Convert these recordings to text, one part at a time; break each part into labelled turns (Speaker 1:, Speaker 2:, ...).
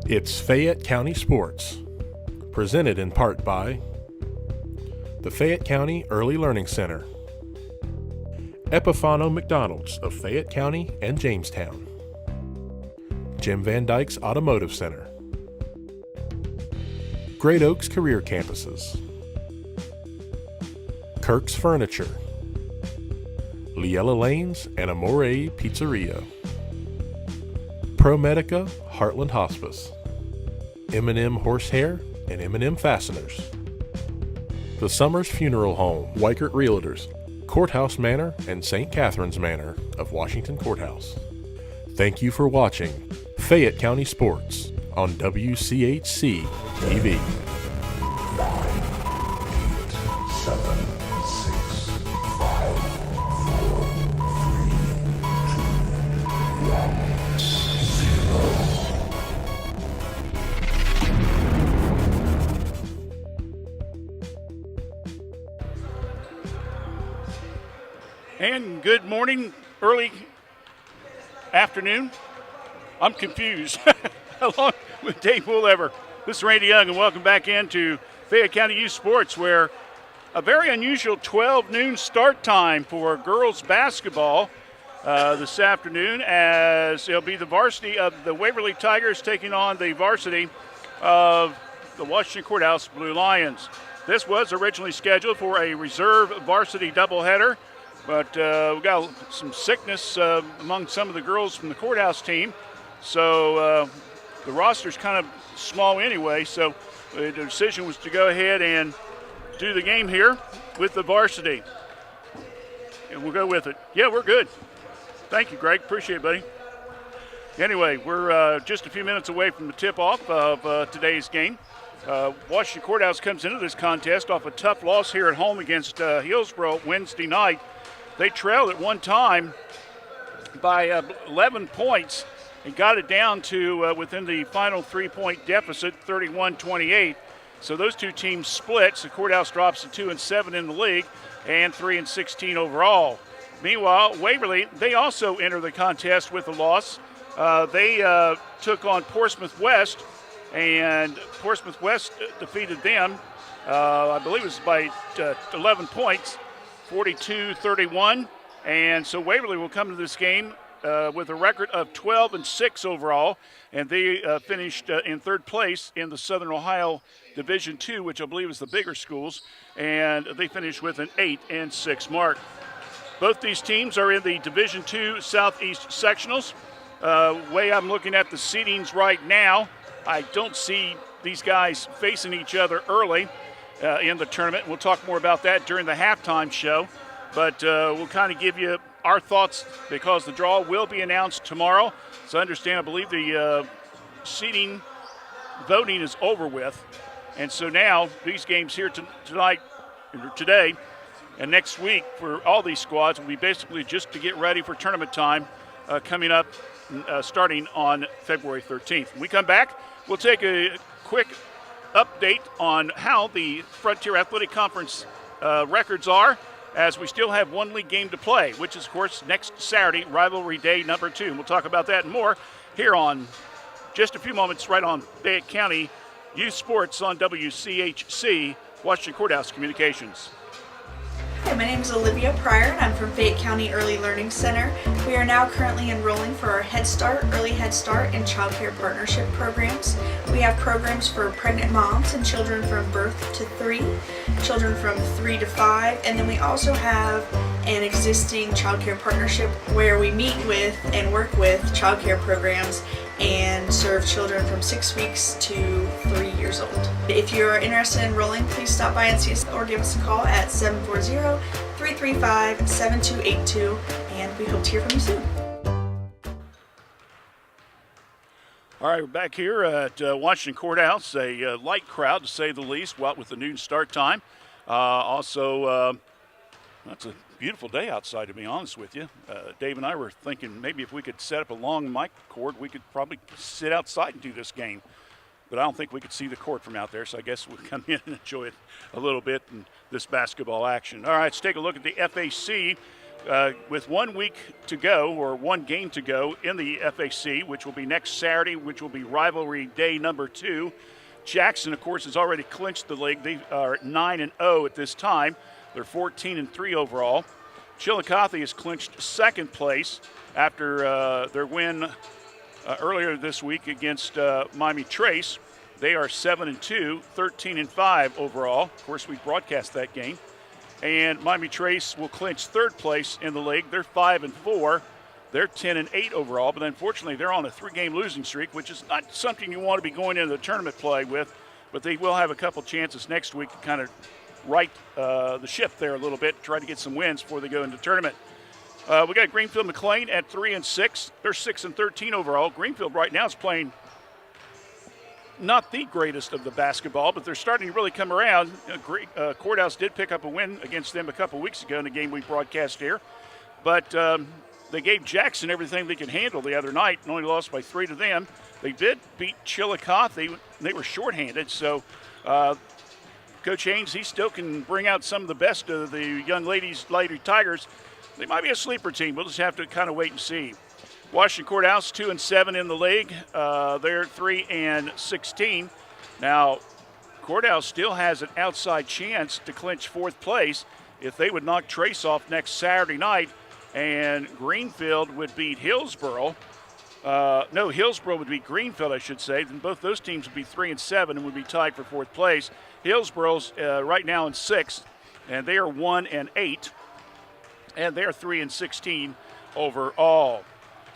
Speaker 1: It's Fayette County Sports, presented in part by the Fayette County Early Learning Center, Epifano McDonald's of Fayette County and Jamestown, Jim Van Dyke's Automotive Center, Great Oaks Career Campuses, Kirk's Furniture, Liella Lanes and Amore Pizzeria, ProMedica Heartland Hospice, M&M Horsehair and M&M Fasteners, The Summers Funeral Home, Weichert Realtors, Courthouse Manor and St. Catherine's Manor of Washington Courthouse. Thank you for watching Fayette County Sports on WCHC TV.
Speaker 2: 9, 8, 7, 6, 5, 4, 3, 2, 1, 0.
Speaker 3: And good morning, early afternoon. I'm confused, along with Dave Woolever. This is Randy Young, and welcome back into Fayette County Youth Sports, where a very unusual 12 noon start time for girls basketball this afternoon, as it'll be the varsity of the Waverly Tigers taking on the varsity of the Washington Courthouse Blue Lions. This was originally scheduled for a reserve varsity doubleheader, but we got some sickness among some of the girls from the courthouse team. So the roster's kind of small anyway, so the decision was to go ahead and do the game here with the varsity. And we'll go with it. Yeah, we're good. Thank you, Greg. Appreciate it, buddy. Anyway, we're just a few minutes away from the tip-off of today's game. Washington Courthouse comes into this contest off a tough loss here at home against Hillsborough Wednesday night. They trailed at one time by 11 points and got it down to within the final 3-point deficit, 31-28. So those two teams split. So Courthouse drops to 2-7 in the league and 3-16 overall. Meanwhile, Waverly, they also enter the contest with a loss. They took on Portsmouth West, and Portsmouth West defeated them, I believe it was by 11 points. 42-31, and so Waverly will come to this game with a record of 12-6 overall, and they finished in third place in the Southern Ohio Division II, which I believe is the bigger schools, and they finished with an 8-6 mark. Both these teams are in the Division II Southeast Sectionals. Way I'm looking at the seedings right now, I don't see these guys facing each other early in the tournament. We'll talk more about that during the halftime show, but we'll kind of give you our thoughts because the draw will be announced tomorrow. So I understand, I believe the seeding voting is over with, and so now these games here tonight, today, and next week for all these squads will be basically just to get ready for tournament time coming up starting on February 13th. When we come back, we'll take a quick update on how the Frontier Athletic Conference records are, as we still have one league game to play, which is, of course, next Saturday, Rivalry Day number 2. And we'll talk about that and more here on just a few moments right on Fayette County Youth Sports on WCHC, Washington Courthouse Communications.
Speaker 4: Hi, my name is Olivia Pryor, and I'm from Fayette County Early Learning Center. We are now currently enrolling for our Head Start, Early Head Start, and Child Care Partnership programs. We have programs for pregnant moms and children from birth to 3, children from 3 to 5, and then we also have an existing Child Care Partnership where we meet with and work with child care programs and serve children from 6 weeks to 3 years old. If you're interested in enrolling, please stop by and see us or give us a call at 740-335-7282, and we hope to hear from you soon.
Speaker 3: All right, we're back here at Washington Courthouse, a light crowd to say the least, what with the noon start time. Also, that's a beautiful day outside, to be honest with you. Dave and I were thinking maybe if we could set up a long mic cord, we could probably sit outside and do this game. But I don't think we could see the court from out there, so I guess we'll come in and enjoy it a little bit in this basketball action. All right, let's take a look at the FAC with 1 week to go, or one game to go in the FAC, which will be next Saturday, which will be rivalry day number 2. Jackson, of course, has already clinched the league. They are 9-0 at this time. They're 14-3 overall. Chillicothe has clinched second place after their win earlier this week against Miami Trace. They are 7-2, 13-5 overall. Of course, we broadcast that game. And Miami Trace will clinch third place in the league. They're 5-4. They're 10-8 overall, but unfortunately they're on a 3-game losing streak, which is not something you want to be going into the tournament play with, but they will have a couple chances next week to kind of right the ship there a little bit, try to get some wins before they go into the tournament. We got Greenfield McLean at 3-6. They're 6-13 overall. Greenfield right now is playing not the greatest of the basketball, but they're starting to really come around. Courthouse did pick up a win against them a couple weeks ago in a game we broadcast here, but they gave Jackson everything they could handle the other night and only lost by 3 to them. They did beat Chillicothe. They were shorthanded, so Coach Haynes, he still can bring out some of the best of the young Lady Tigers. They might be a sleeper team. We'll just have to kind of wait and see. Washington Courthouse 2-7 in the league. They're 3-16. Now, Courthouse still has an outside chance to clinch fourth place if they would knock Trace off next Saturday night, and Greenfield would beat Hillsboro. Hillsboro would beat Greenfield, I should say. Then both those teams would be 3-7 and would be tied for fourth place. Hillsboro's right now in 6th, and they are 1-8, and they're 3-16 overall.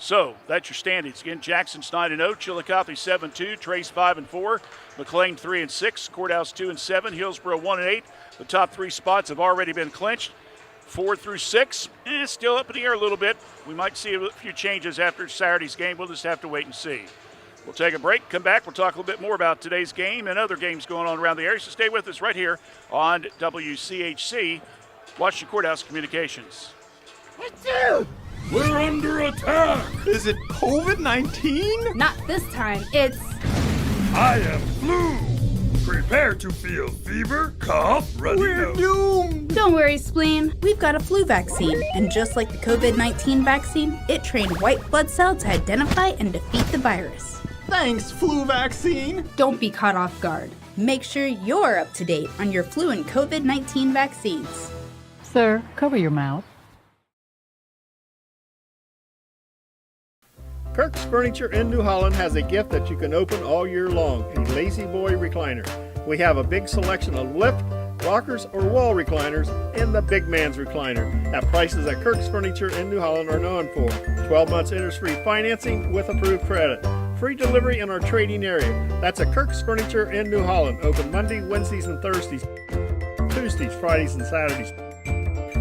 Speaker 3: So that's your standings. Again, Jackson's 9-0, Chillicothe 7-2, Trace 5-4, McLean 3-6, Courthouse 2-7, Hillsboro 1-8. The top 3 spots have already been clinched. 4 through 6, still up in the air a little bit. We might see a few changes after Saturday's game. We'll just have to wait and see. We'll take a break, come back. We'll talk a little bit more about today's game and other games going on around the area. So stay with us right here on WCHC, Washington Courthouse Communications.
Speaker 5: We're under attack!
Speaker 6: Is it COVID-19?
Speaker 7: Not this time. It's...
Speaker 5: I am flu! Prepare to feel fever, cough, runny
Speaker 6: We're
Speaker 5: nose.
Speaker 6: doomed!
Speaker 7: Don't worry, Spleen.
Speaker 8: We've got a flu vaccine, and just like the COVID-19 vaccine, it trained white blood cells to identify and defeat the virus.
Speaker 6: Thanks, flu vaccine!
Speaker 7: Don't be caught off guard.
Speaker 8: Make sure you're up to date on your flu and COVID-19 vaccines.
Speaker 9: Sir, cover your mouth.
Speaker 10: Kirk's Furniture in New Holland has a gift that you can open all year long, a Lazy Boy recliner. We have a big selection of lift, rockers, or wall recliners, and the big man's recliner at prices that Kirk's Furniture in New Holland are known for. 12 months interest-free financing with approved credit. Free delivery in our trading area. That's at Kirk's Furniture in New Holland, open Monday, Wednesdays, and Thursdays, Tuesdays, Fridays, and Saturdays.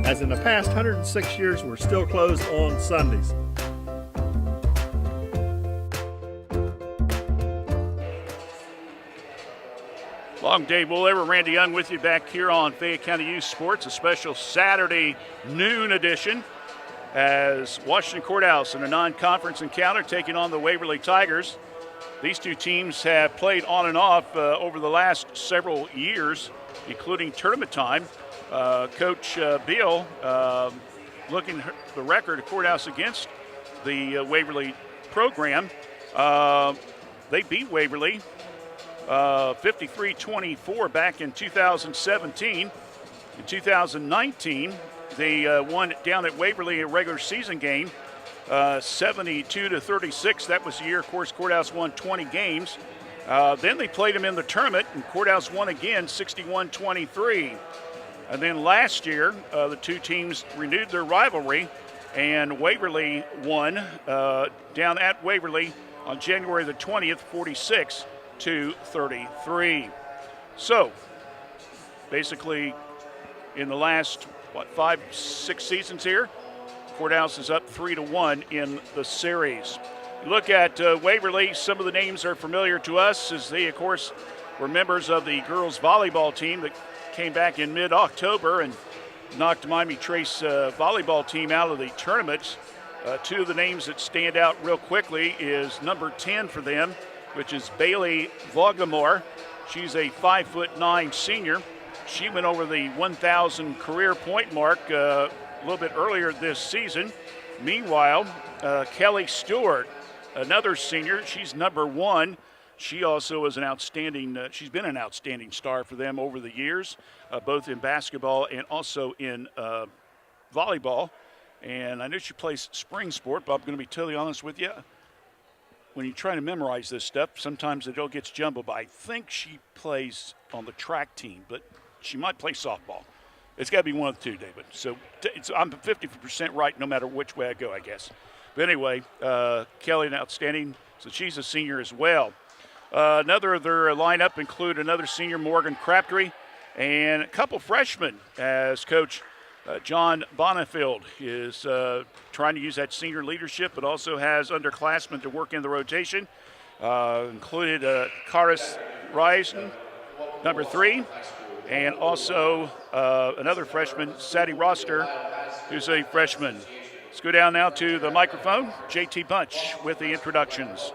Speaker 10: As in the past 106 years, we're still closed on Sundays.
Speaker 3: Long Dave Woolever, Randy Young with you back here on Fayette County Youth Sports, a special Saturday noon edition as Washington Courthouse in a non-conference encounter taking on the Waverly Tigers. These two teams have played on and off over the last several years, including tournament time. Coach Beal looking at the record of Courthouse against the Waverly program. They beat Waverly 53-24 back in 2017. In 2019, they won down at Waverly a regular season game, 72-36. That was the year, of course, Courthouse won 20 games. Then they played them in the tournament, and Courthouse won again, 61-23. And then last year, the two teams renewed their rivalry, and Waverly won down at Waverly on January the 20th, 46-33. So, basically, in the last, 5-6 seasons here, Courthouse is up 3-1 in the series. You look at Waverly, some of the names are familiar to us as they, of course, were members of the girls volleyball team that came back in mid-October and knocked Miami Trace volleyball team out of the tournament. Two of the names that stand out real quickly is number 10 for them, which is Bailey Vogamore. She's a 5'9" senior. She went over the 1,000 career point mark a little bit earlier this season. Meanwhile, Kelly Stewart, another senior, she's number 1. She also is an outstanding, she's been an outstanding star for them over the years, both in basketball and also in volleyball. And I know she plays spring sport, but I'm going to be totally honest with you. When you try to memorize this stuff, sometimes it all gets jumbled. But I think she plays on the track team, but she might play softball. It's got to be one of the two, David. So I'm 50% right no matter which way I go, I guess. But anyway, Kelly, an outstanding. So she's a senior as well. Another of their lineup include another senior, Morgan Crabtree, and a couple freshmen as Coach John Bonifield is trying to use that senior leadership, but also has underclassmen to work in the rotation. Included Karis Reisen, number 3, and also another freshman, Sadie Roster, who's a freshman. Let's go down now to the microphone. JT Bunch with the introductions.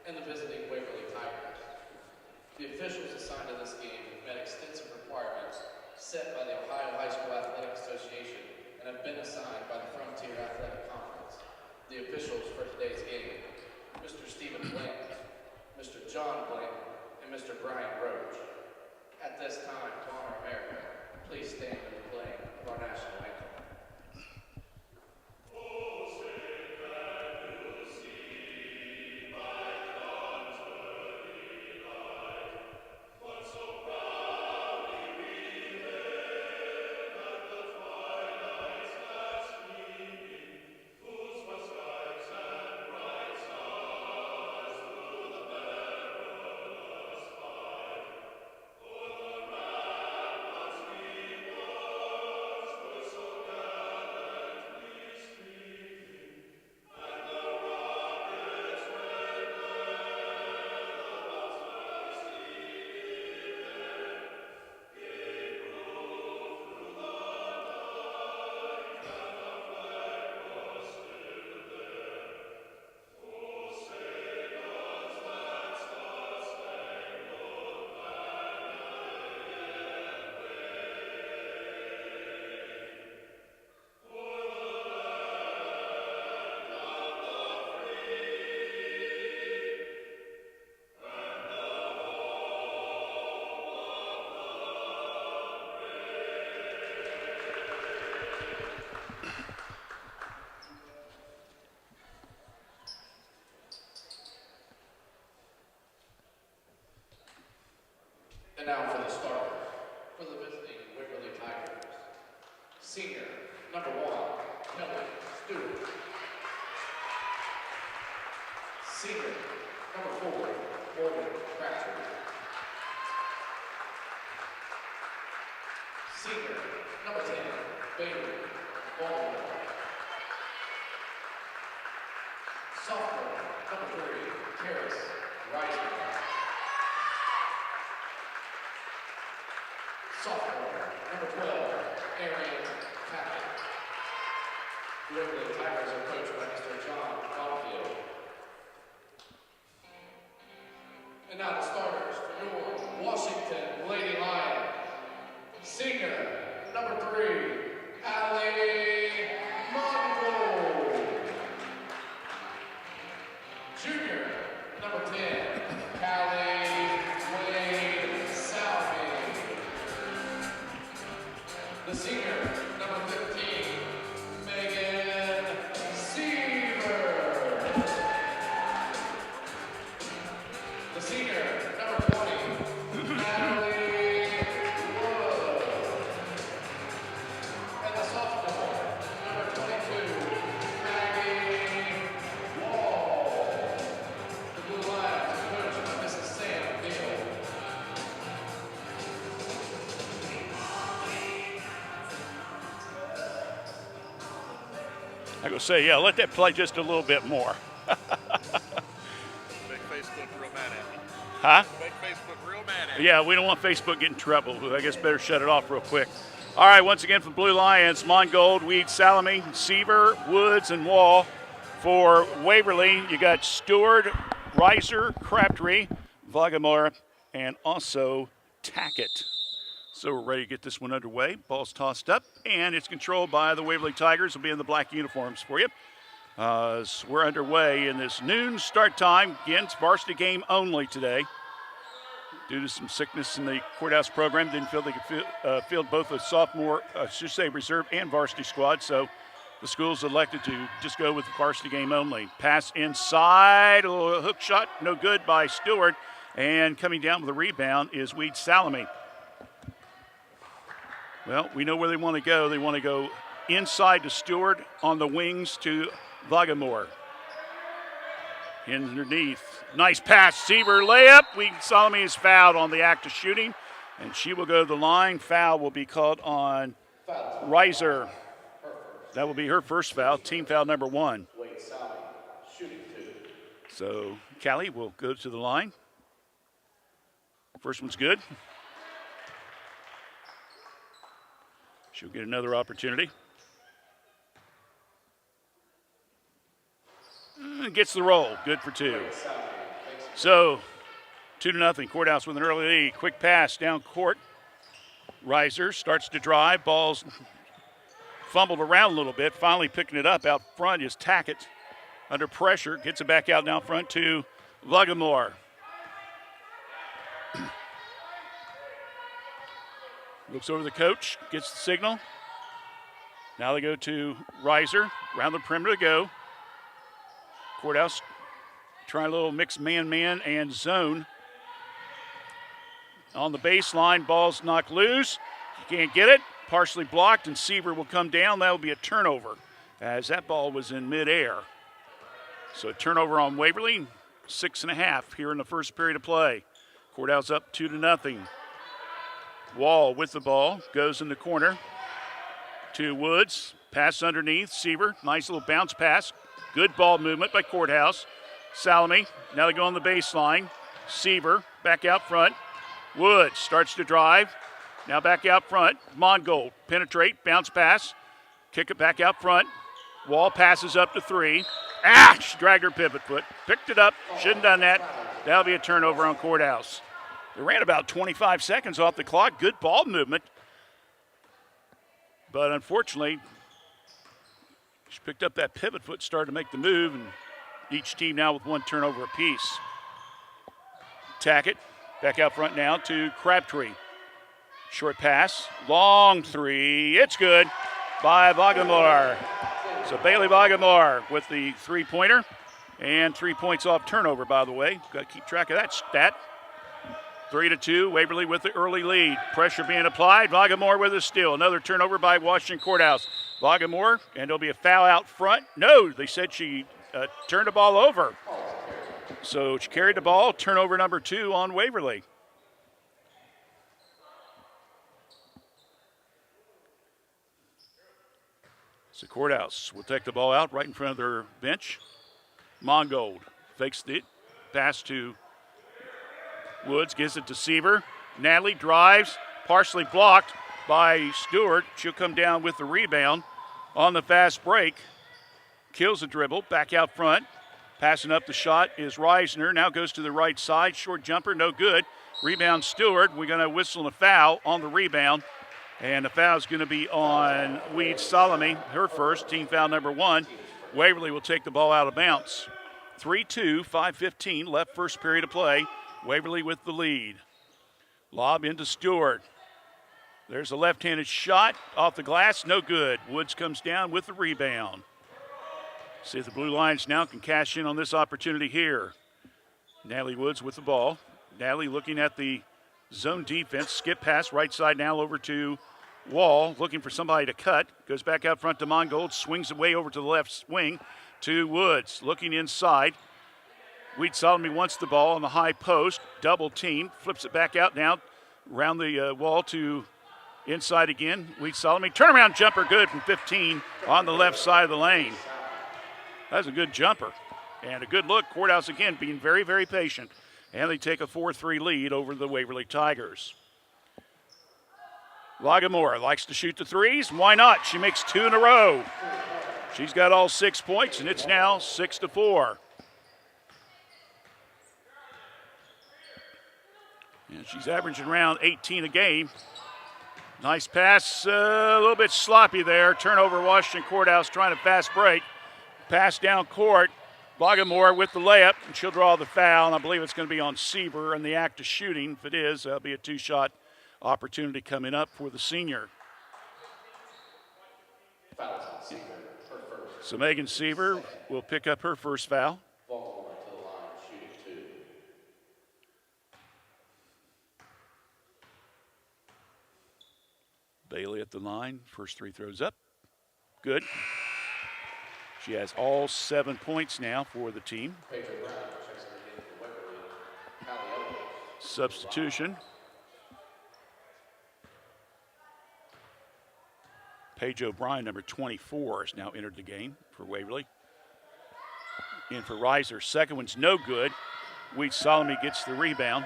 Speaker 11: And the visiting Waverly Tigers. The officials assigned to this game have met extensive requirements set by the Ohio High School Athletic Association and have been assigned by the Frontier Athletic Conference. The officials for today's game, Mr. Stephen Blanton, Mr. John Blanton, and Mr. Brian Roach. At this time, to honor America, please stand for the playing of our national anthem. And now for the starters. For the visiting Waverly Tigers. Senior, number 1, Kelly Stewart. Senior, number 4, Morgan Crabtree. Senior, number 10, Bailey Baldwin. Sophomore, number 3, Karis Reisen. Sophomore, number 12, Arian Tackett. The Waverly Tigers are coached by Mr. John Bonifield. And now the starters for your Washington Lady Lion. Senior, number 3, Allie Mongold. Junior, number 10, Callie Wade Salvi. The senior, number 15, Megan Seaver. The senior, number 20, Natalie Wood. And the sophomore, number 22, Maggie Wall. The Blue Lions are coached by Mrs. Sam Deal.
Speaker 3: I go say, yeah, let that play just a little bit more.
Speaker 12: Make Facebook real mad at me.
Speaker 3: Huh?
Speaker 12: Make Facebook real mad at me.
Speaker 3: Yeah, we don't want Facebook getting in trouble. I guess better shut it off real quick. All right, once again for Blue Lions, Mongold, Weed, Salami, Seaver, Woods, and Wall. For Waverly, you got Stewart, Reiser, Crabtree, Vagamore, and also Tackett. So we're ready to get this one underway. Ball's tossed up, and it's controlled by the Waverly Tigers. Will be in the black uniforms for you. As we're underway in this noon start time. Again, it's varsity game only today. Due to some sickness in the courthouse program, didn't feel they could field both a sophomore, reserve and varsity squad. So the school's elected to just go with the varsity game only. Pass inside, a little hook shot, no good by Stewart. And coming down with a rebound is Weed Salome. Well, we know where they want to go. They want to go inside to Stewart, on the wings to Vagamore. Underneath. Nice pass. Seaver layup. Salome is fouled on the act of shooting, and she will go to the line. Foul will be called on Reiser. That will be her first foul, team foul number 1. So Callie will go to the line. First one's good. She'll get another opportunity. Gets the roll. Good for 2. So 2-0. Courthouse with an early lead. Quick pass down court. Reiser starts to drive. Ball's fumbled around a little bit. Finally picking it up out front is Tackett. Under pressure. Gets it back out down front to Vagamore. Looks over the coach. Gets the signal. Now they go to Reiser. Around the perimeter to go. Courthouse trying a little mixed man-man and zone. On the baseline, ball's knocked loose. You can't get it. Partially blocked, and Seaver will come down. That will be a turnover, as that ball was in midair. So a turnover on Waverly, 6.5 here in the first period of play. Courthouse up 2-0. Wall with the ball, goes in the corner to Woods. Pass underneath, Seaver, nice little bounce pass. Good ball movement by Courthouse. Salome, now they go on the baseline. Seaver, back out front. Woods starts to drive. Now back out front. Mongold, penetrate, bounce pass. Kick it back out front. Wall passes up to 3. She dragged her pivot foot. Picked it up, shouldn't have done that. That'll be a turnover on Courthouse. They ran about 25 seconds off the clock. Good ball movement. But unfortunately, she picked up that pivot foot, started to make the move, and each team now with 1 turnover apiece. Tackett back out front now to Crabtree. Short pass, long 3. It's good by Vagamore. So Bailey Vagamore with the 3-pointer, and 3 points off turnover, by the way. Got to keep track of that stat. 3-2, Waverly with the early lead. Pressure being applied. Vagamore with a steal. Another turnover by Washington Courthouse. Vagamore, and there'll be a foul out front. No, they said she turned the ball over. So she carried the ball. Turnover number 2 on Waverly. So Courthouse will take the ball out right in front of their bench. Mongold fakes the pass to Woods, gives it to Seaver. Natalie drives, partially blocked by Stewart. She'll come down with the rebound on the fast break. Kills the dribble, back out front. Passing up the shot is Reisner. Now goes to the right side. Short jumper, no good. Rebound Stewart. We're going to whistle a foul on the rebound. And the foul is going to be on Weed Salome, her first, team foul number 1. Waverly will take the ball out of bounds. 3-2, 5:15 left first period of play. Waverly with the lead. Lob into Stewart. There's a left-handed shot off the glass, no good. Woods comes down with the rebound. See if the Blue Lions now can cash in on this opportunity here. Natalie Woods with the ball. Natalie looking at the zone defense. Skip pass right side now over to Wall, looking for somebody to cut. Goes back out front to Mongold, swings away over to the left wing to Woods. Looking inside. Weed Salome wants the ball on the high post. Double team. Flips it back out now. Around the wall to inside again. Weed Salome. Turnaround jumper good from 15 on the left side of the lane. That's a good jumper. And a good look. Courthouse again being very, very patient. And they take a 4-3 lead over the Waverly Tigers. Vagamore likes to shoot the threes. Why not? She makes 2 in a row. She's got all 6 points, and it's now 6-4. And she's averaging around 18 a game. Nice pass, a little bit sloppy there. Turnover, Washington Courthouse trying to fast break. Pass down court. Boggamore with the layup, and she'll draw the foul, and I believe it's going to be on Seaver in the act of shooting. If it is, that'll be a two-shot opportunity coming up for the senior. So Megan Seaver will pick up her first foul.
Speaker 11: Baltimore to the line, shooting 2.
Speaker 3: Bailey at the line, first three throws up. Good. She has all 7 points now for the team. Substitution. Paige O'Brien, number 24, has now entered the game for Waverly. In for Reiser. Second one's no good. Wheat Solomon gets the rebound.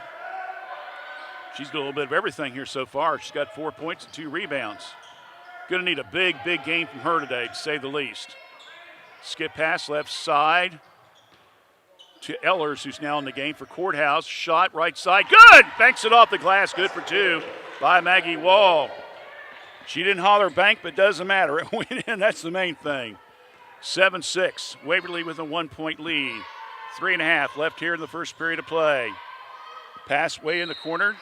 Speaker 3: She's got a little bit of everything here so far. She's got 4 points and 2 rebounds. Going to need a big, big game from her today, to say the least. Skip pass left side to Ellers, who's now in the game for Courthouse. Shot right side. Good! Banks it off the glass. Good for 2 by Maggie Wall. She didn't holler bank, but doesn't matter. It went in. That's the main thing. 7-6. Waverly with a 1-point lead. 3.5 left here in the first period of play. Pass way in the corner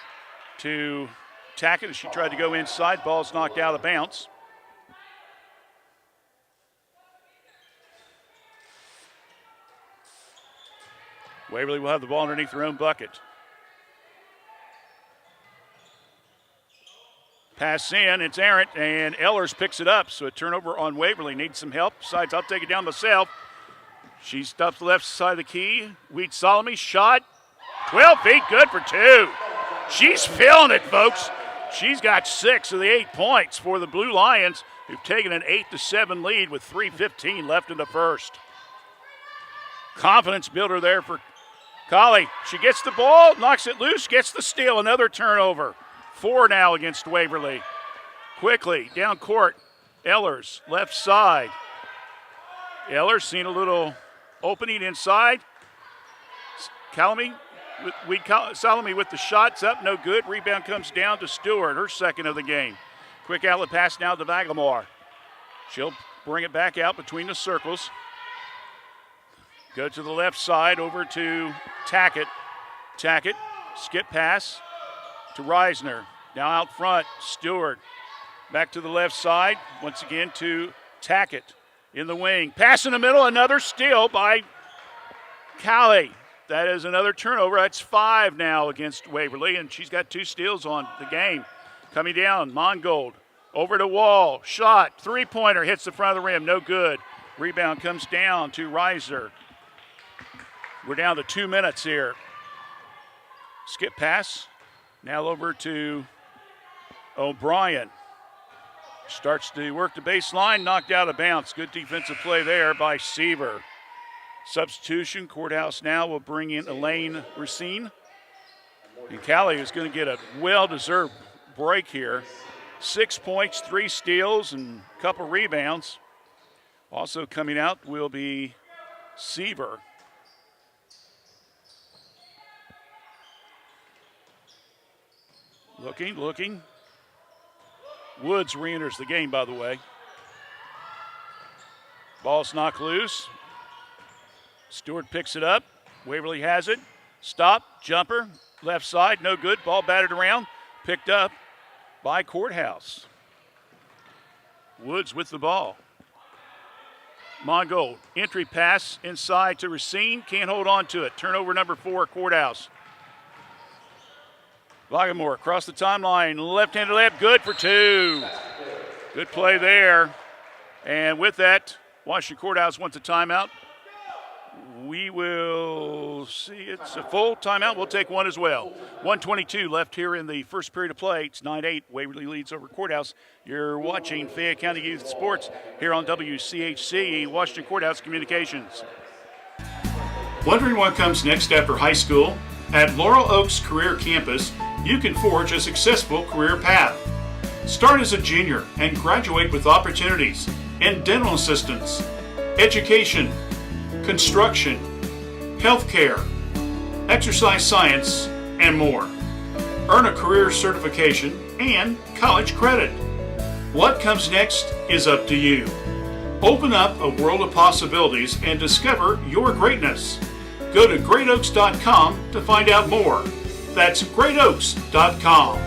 Speaker 3: to Tackett as she tried to go inside. Ball's knocked out of bounds. Waverly will have the ball underneath their own bucket. Pass in, it's errant, and Ellers picks it up. So a turnover on Waverly. Needs some help. Decides I'll take it down myself. She stops the left side of the key. Wheat Solomon shot. 12 feet, good for 2. She's feeling it, folks. She's got 6 of the 8 points for the Blue Lions, who've taken an 8-7 lead with 3:15 left in the first. Confidence builder there for Colley. She gets the ball, knocks it loose, gets the steal. Another turnover. 4 now against Waverly. Quickly, down court. Ellers, left side. Ellers seen a little opening inside. Solomon with the shots up, no good. Rebound comes down to Stewart, her second of the game. Quick outlet pass now to Vagamore. She'll bring it back out between the circles. Go to the left side over to Tackett. Tackett, skip pass to Reisner. Now out front, Stewart. Back to the left side, once again to Tackett in the wing. Pass in the middle, another steal by Callie. That is another turnover. That's 5 now against Waverly, and she's got 2 steals on the game. Coming down, Mongold over to Wall. Shot, three-pointer, hits the front of the rim, no good. Rebound comes down to Reiser. We're down to 2 minutes here. Skip pass. Now over to O'Brien. Starts to work the baseline, knocked out of bounds. Good defensive play there by Seaver. Substitution, Courthouse now will bring in Elaine Racine. And Callie is going to get a well-deserved break here. 6 points, 3 steals, and a couple rebounds. Also coming out will be Seaver. Looking. Woods re-enters the game, by the way. Ball's knocked loose. Stewart picks it up. Waverly has it. Stop, jumper, left side, no good. Ball batted around, picked up by Courthouse. Woods with the ball. Mongold, entry pass inside to Racine. Can't hold on to it. Turnover number 4, Courthouse. Vagamore across the timeline, left-handed layup, good for 2. Good play there. And with that, Washington Courthouse wants a timeout. We will see, it's a full timeout. We'll take one as well. 1:22 left here in the first period of play. It's 9-8. Waverly leads over Courthouse. You're watching Fayette County Youth Sports here on WCHC, Washington Courthouse Communications. Wondering what comes next after high school? At Laurel Oaks Career Campus, you can forge a successful career path. Start as a junior and graduate with opportunities in dental assistance, education, construction, healthcare, exercise science, and more. earn a career certification, and college credit. What comes next is up to you. Open up a world of possibilities and discover your greatness. Go to greatoaks.com to find out more. That's greatoaks.com.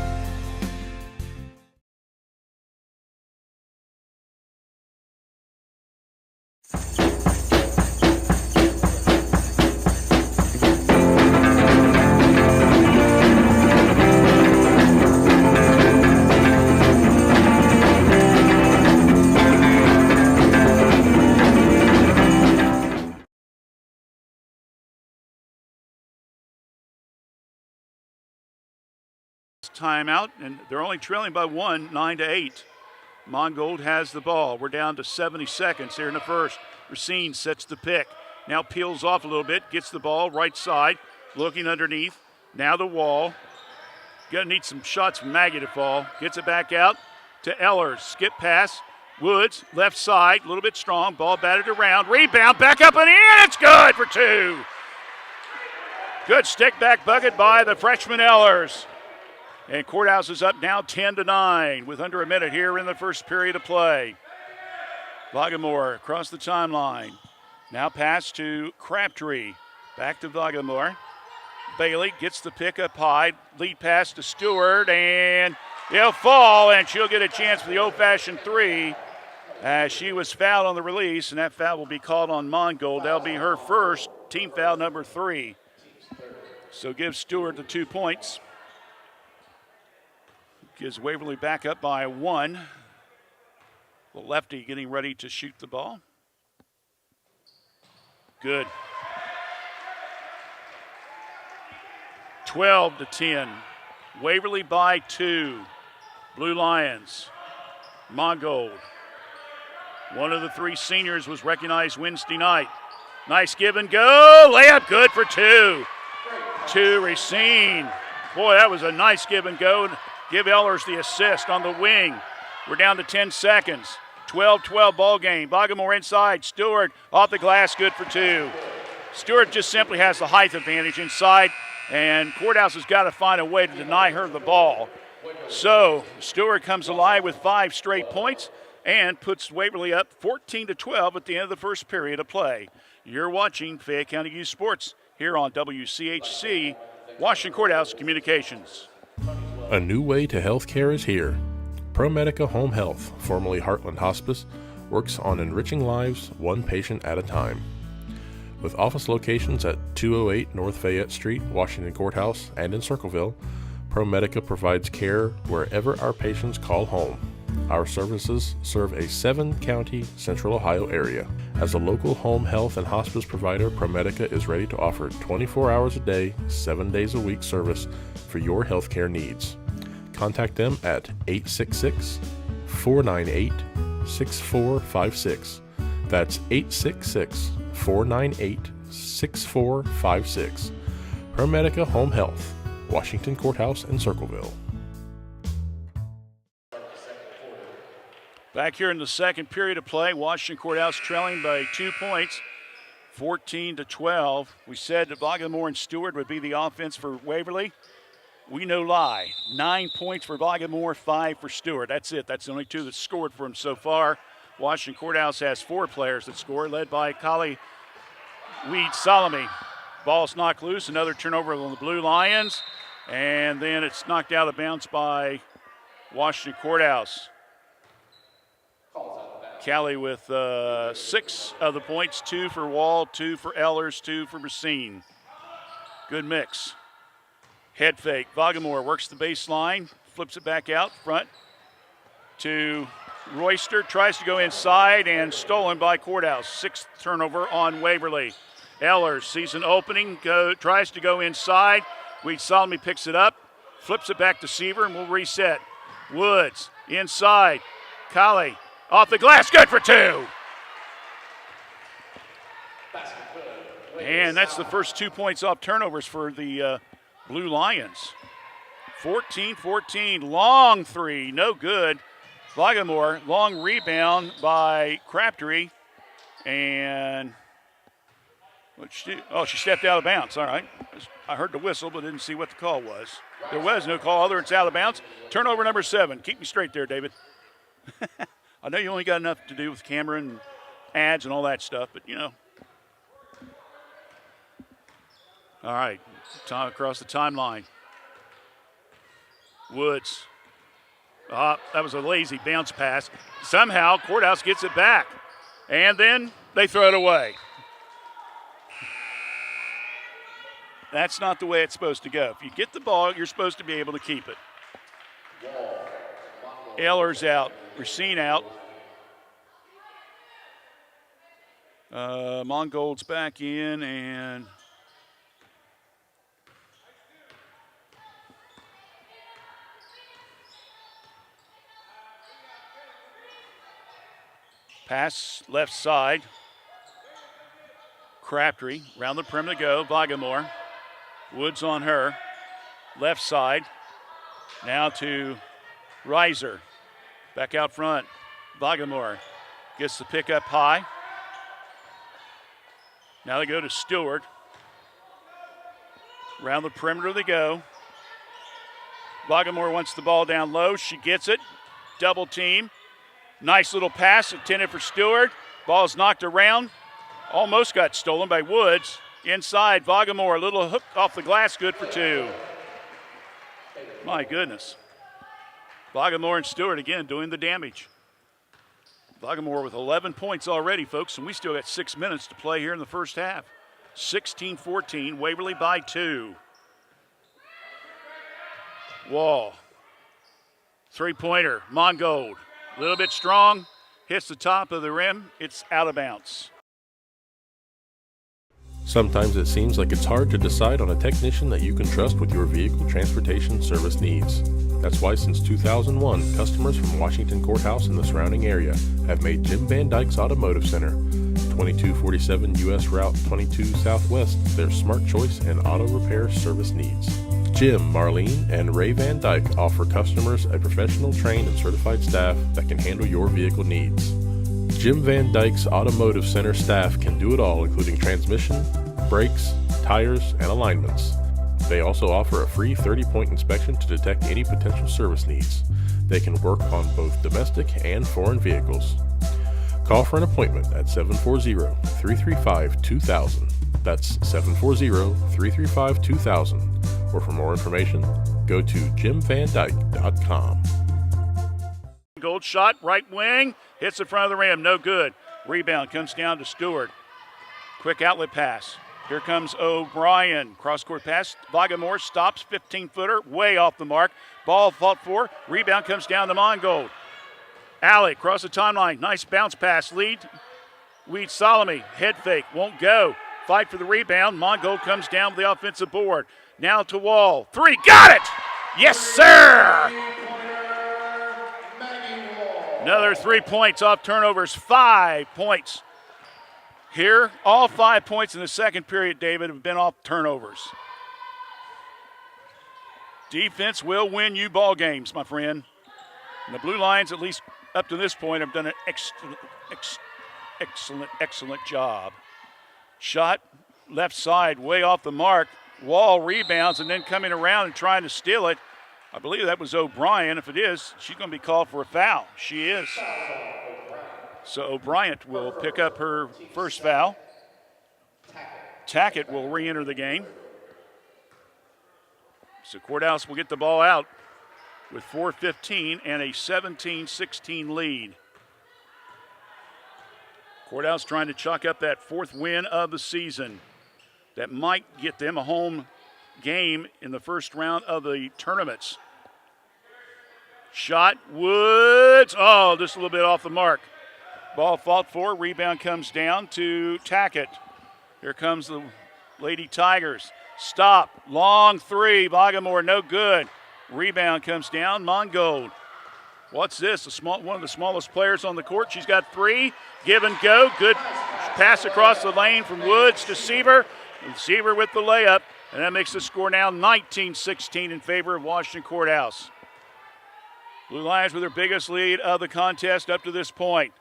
Speaker 3: Timeout, and they're only trailing by 1, 9-8. Mongold has the ball. We're down to 70 seconds here in the first. Racine sets the pick. Now peels off a little bit, gets the ball right side, looking underneath. Now the wall. Gonna need some shots from Maggie to fall. Gets it back out to Ellers. Skip pass. Woods, left side, a little bit strong. Ball batted around. Rebound, back up and in. It's good for 2. Good stick back bucket by the freshman Ellers. And Courthouse is up now 10-9 with under a minute here in the first period of play. Vagamore across the timeline. Now pass to Crabtree. Back to Vagamore. Bailey gets the pick up high. Lead pass to Stewart, and he'll fall, and she'll get a chance for the old-fashioned 3 as she was fouled on the release, and that foul will be called on Mongold. That'll be her first, team foul number 3. So gives Stewart the 2 points. Gives Waverly back up by 1. The lefty getting ready to shoot the ball. Good. 12-10. Waverly by 2. Blue Lions. Mongold. One of the 3 seniors was recognized Wednesday night. Nice give and go. Layup good for 2. To Racine. Boy, that was a nice give and go. Give Ellers the assist on the wing. We're down to 10 seconds. 12-12 ball game. Vagamore inside. Stewart off the glass, good for 2. Stewart just simply has the height advantage inside, and Courthouse has got to find a way to deny her the ball. So Stewart comes alive with 5 straight points and puts Waverly up 14-12 at the end of the first period of play. You're watching Fayette County Youth Sports here on WCHC, Washington Courthouse Communications.
Speaker 1: A new way to healthcare is here. ProMedica Home Health, formerly Heartland Hospice, works on enriching lives one patient at a time. With office locations at 208 North Fayette Street, Washington Courthouse, and in Circleville, ProMedica provides care wherever our patients call home. Our services serve a 7-county Central Ohio area. As a local home health and hospice provider, ProMedica is ready to offer 24 hours a day, 7 days a week service for your healthcare needs. Contact them at 866-498-6456. That's 866-498-6456. ProMedica Home Health, Washington Courthouse and Circleville.
Speaker 3: Back here in the second period of play, Washington Courthouse trailing by 2 points, 14-12. We said that Vagamore and Stewart would be the offense for Waverly. We no lie. 9 points for Vagamore, 5 for Stewart. That's it. That's the only 2 that scored for him so far. Washington Courthouse has 4 players that score, led by Kali Weed Salome. Ball's knocked loose. Another turnover on the Blue Lions. And then it's knocked out of bounds by Washington Courthouse. Callie with 6 of the points, 2 for Wall, 2 for Ellers, 2 for Racine. Good mix. Head fake. Vagamore works the baseline, flips it back out front to Royster. Tries to go inside and stolen by Courthouse. 6th turnover on Waverly. Ellers sees an opening, tries to go inside. Weed Solomon picks it up, flips it back to Seaver, and we'll reset. Woods inside. Colley off the glass, good for 2. And that's the first 2 points off turnovers for the Blue Lions. 14-14, long 3, no good. Vagamore, long rebound by Crabtree. And she stepped out of bounds, all right. I heard the whistle, but didn't see what the call was. There was no call other than it's out of bounds. Turnover number 7. Keep me straight there, David. I know you only got enough to do with camera and ads and all that stuff, but you know. All right, across the timeline. Woods. That was a lazy bounce pass. Somehow, Courthouse gets it back. And then they throw it away. That's not the way it's supposed to go. If you get the ball, you're supposed to be able to keep it. Ehler's out. Racine out. Mongold's back in, and pass left side. Crabtree round the perimeter to go. Vagamore. Woods on her. Left side. Now to Reiser. Back out front. Vagamore gets the pick up high. Now they go to Stewart. Round the perimeter they go. Vagamore wants the ball down low. She gets it. Double team. Nice little pass intended for Stewart. Ball's knocked around. Almost got stolen by Woods. Inside, Vagamore, a little hook off the glass, good for 2. My goodness. Vagamore and Stewart again doing the damage. Vagamore with 11 points already, folks, and we still got 6 minutes to play here in the first half. 16-14, Waverly by 2. Wall. Three-pointer, Mongold. A little bit strong, hits the top of the rim. It's out of bounds.
Speaker 1: Sometimes it seems like it's hard to decide on a technician that you can trust with your vehicle transportation service needs. That's why since 2001, customers from Washington Courthouse and the surrounding area have made Jim Van Dyke's Automotive Center, 2247 U.S. Route 22 Southwest, their smart choice in auto repair service needs. Jim, Marlene, and Ray Van Dyke offer customers a professional, trained, and certified staff that can handle your vehicle needs. Jim Van Dyke's Automotive Center staff can do it all, including transmission, brakes, tires, and alignments. They also offer a free 30-point inspection to detect any potential service needs. They can work on both domestic and foreign vehicles. Call for an appointment at 740-335-2000. That's 740-335-2000. Or for more information, go to jimvandyke.com.
Speaker 3: Gold shot, right wing, hits the front of the rim, no good. Rebound comes down to Stewart. Quick outlet pass. Here comes O'Brien. Cross-court pass. Vagamore stops, 15-footer, way off the mark. Ball fought for. Rebound comes down to Mongold. Alley, across the timeline. Nice bounce pass. Lead Salome. Head fake, won't go. Fight for the rebound. Mongold comes down with the offensive board. Now to Wall. 3, got it! Yes, sir! Another 3 points off turnovers, 5 points. Here, all 5 points in the second period, David, have been off turnovers. Defense will win you ball games, my friend. And the Blue Lions, at least up to this point, have done an excellent job. Shot left side, way off the mark. Wall rebounds and then coming around and trying to steal it. I believe that was O'Brien. If it is, she's going to be called for a foul. She is. So O'Brien will pick up her first foul. Tackett will re-enter the game. So Courthouse will get the ball out with 4:15 and a 17-16 lead. Courthouse trying to chalk up that 4th win of the season. That might get them a home game in the first round of the tournaments. Shot, Woods. Oh, just a little bit off the mark. Ball fought for. Rebound comes down to Tackett. Here comes the Lady Tigers. Stop. Long 3. Vagamore, no good. Rebound comes down. Mongold. What's this? One of the smallest players on the court. She's got 3. Give and go. Good pass across the lane from Woods to Seaver. And Seaver with the layup. And that makes the score now 19-16 in favor of Washington Courthouse. Blue Lions with their biggest lead of the contest up to this point.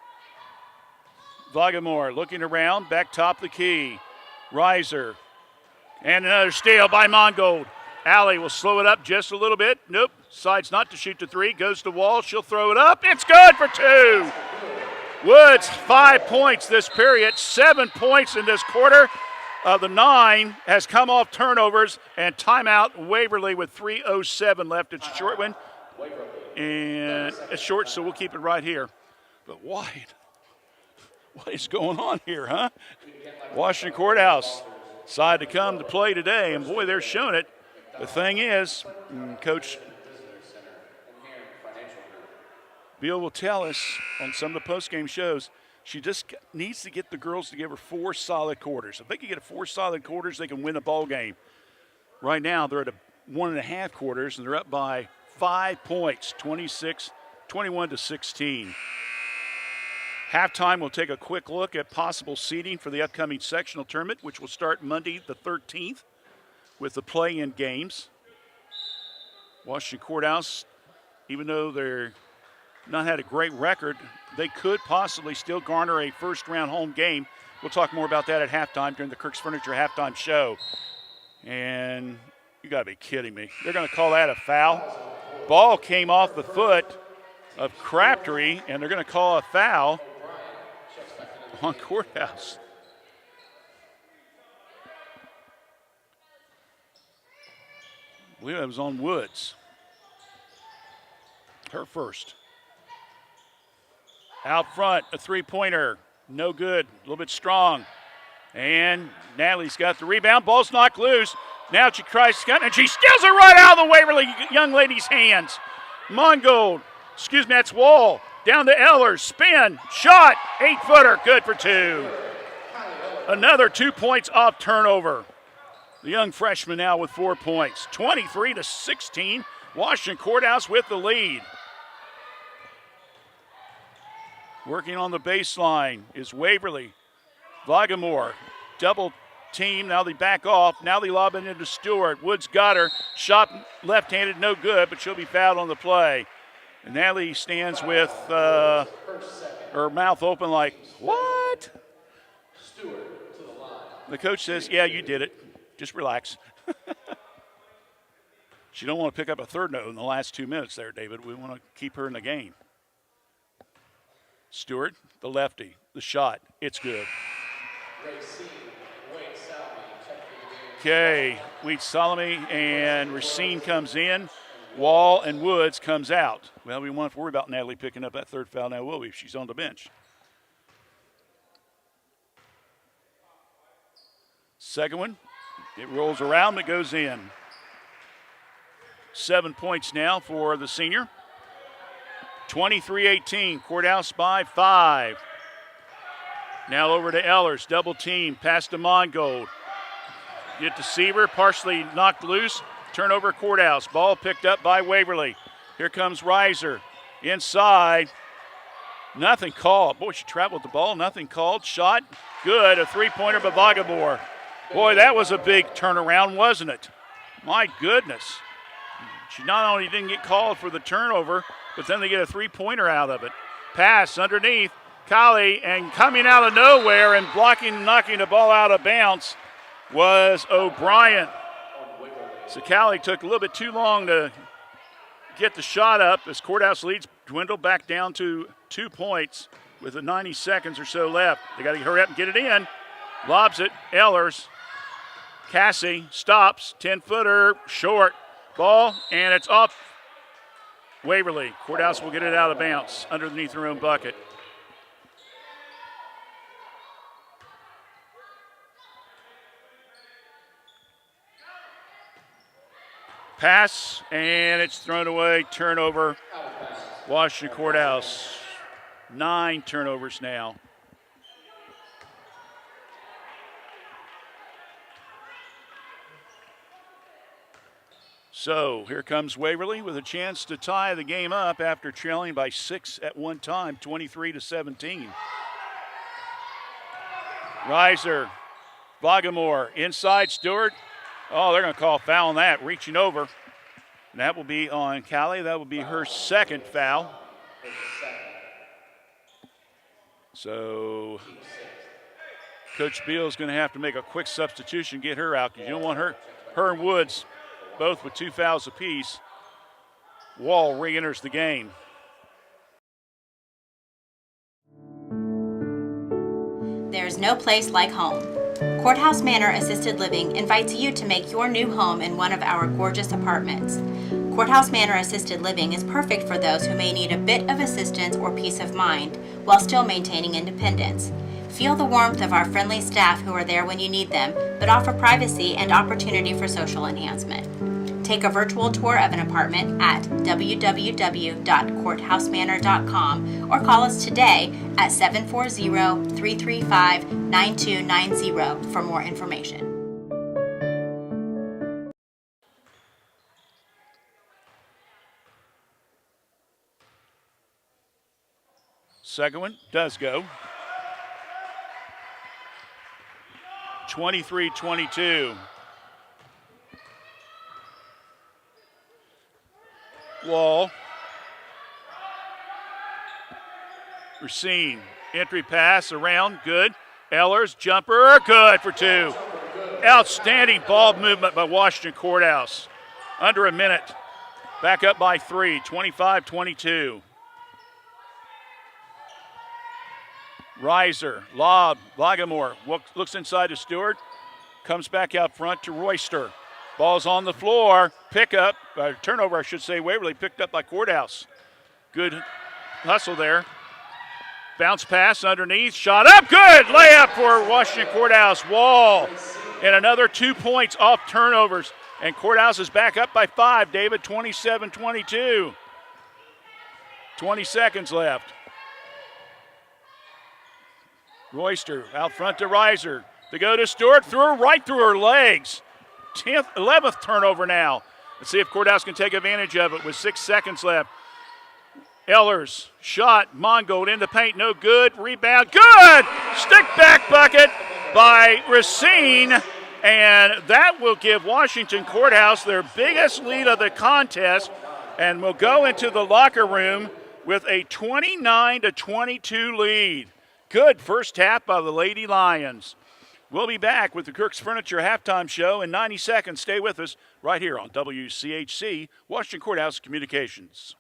Speaker 3: Vagamore looking around, back top the key. Reiser And another steal by Mongold. Allie will slow it up just a little bit. Nope. Decides not to shoot the three. Goes to Wall. She'll throw it up. It's good for 2. Woods, 5 points this period. 7 points in this quarter. The 9 has come off turnovers and timeout. Waverly with 3:07 left. It's a short one. And it's short, so we'll keep it right here. But Wyatt, what is going on here, huh? Washington Courthouse decided to come to play today, and boy, they're showing it. The thing is, Coach Beal will tell us on some of the postgame shows, she just needs to get the girls to give her 4 solid quarters. If they can get 4 solid quarters, they can win a ball game. Right now, they're at 1.5 quarters, and they're up by 5 points, 21-16. Halftime, we'll take a quick look at possible seeding for the upcoming sectional tournament, which will start Monday the 13th with the play-in games. Washington Courthouse, even though they're not had a great record, they could possibly still garner a first-round home game. We'll talk more about that at halftime during the Kirk's Furniture halftime show. And you got to be kidding me. They're going to call that a foul. Ball came off the foot of Crabtree, and they're going to call a foul on Courthouse. I believe it was on Woods. Her first. Out front, a three-pointer. No good, a little bit strong. And Natalie's got the rebound. Ball's knocked loose. Now she tries to cut, and she steals it right out of the Waverly young lady's hands. Mongold, that's Wall. Down to Ellers, spin, shot, 8-footer, good for 2. Another 2 points off turnover. The young freshman now with 4 points. 23-16, Washington Courthouse with the lead. Working on the baseline is Waverly. Vagamore, double team, now they back off. Now they lob it into Stewart. Woods got her. Shot left-handed, no good, but she'll be fouled on the play. And Natalie stands with her mouth open like, what? The coach says, yeah, you did it. Just relax. She don't want to pick up a third note in the last 2 minutes there, David. We want to keep her in the game. Stewart, the lefty, the shot. It's good. Okay, Wheat Salome and Racine comes in. Wall and Woods comes out. Well, we won't have to worry about Natalie picking up that third foul now, will we, if she's on the bench. Second one, it rolls around, it goes in. 7 points now for the senior. 23-18, Courthouse by 5. Now over to Ellers, double team, pass to Mongold. Get to Seaver, partially knocked loose. Turnover Courthouse, ball picked up by Waverly. Here comes Reiser, inside. Nothing called. Boy, she traveled the ball, nothing called. Shot, good, a three-pointer by Vagamore. Boy, that was a big turnaround, wasn't it? My goodness. She not only didn't get called for the turnover, but then they get a three-pointer out of it. Pass underneath, Colley, and coming out of nowhere and blocking, knocking the ball out of bounds was O'Brien. So Colley took a little bit too long to get the shot up as Courthouse leads dwindle back down to 2 points with the 90 seconds or so left. They got to hurry up and get it in. Lobs it, Ellers. Cassie stops, 10-footer, short. Ball, and it's off Waverly. Courthouse will get it out of bounds underneath their own bucket. Pass, and it's thrown away. Turnover. Washington Courthouse. 9 turnovers now. So here comes Waverly with a chance to tie the game up after trailing by 6 at one time, 23-17. Reiser, Vagamore, inside Stewart. Oh, they're going to call a foul on that, reaching over. And that will be on Callie. That will be her second foul. So Coach Beal's going to have to make a quick substitution, get her out, because you don't want her and Woods both with 2 fouls apiece. Wall re-enters the game.
Speaker 13: There's no place like home. Courthouse Manor Assisted Living invites you to make your new home in one of our gorgeous apartments. Courthouse Manor Assisted Living is perfect for those who may need a bit of assistance or peace of mind while still maintaining independence. Feel the warmth of our friendly staff who are there when you need them, but offer privacy and opportunity for social enhancement. Take a virtual tour of an apartment at www.courthousemanor.com or call us today at 740-335-9290 for more information.
Speaker 3: Second one does go. 23-22. Wall. Racine. Entry pass around. Good. Ellers. Jumper. Good for 2. Outstanding ball movement by Washington Courthouse. Under a minute. Back up by 3. 25-22. Reiser, lob, Lagamore looks inside to Stewart, comes back out front to Royster. Ball's on the floor, turnover I should say, Waverly picked up by Courthouse. Good hustle there. Bounce pass underneath, shot up, good! Layup for Washington Courthouse. Wall, and another 2 points off turnovers, and Courthouse is back up by 5, David, 27-22. 20 seconds left. Royster out front to Reiser. To go to Stewart, right through her legs. 11th turnover now. Let's see if Courthouse can take advantage of it with 6 seconds left. Ellers, shot, Mongold in the paint, no good. Rebound, good! Stick back bucket by Racine. And that will give Washington Courthouse their biggest lead of the contest and will go into the locker room with a 29-22 lead. Good first half by the Lady Lions. We'll be back with the Kirk's Furniture halftime show in 90 seconds. Stay with us right here on WCHC, Washington Courthouse Communications.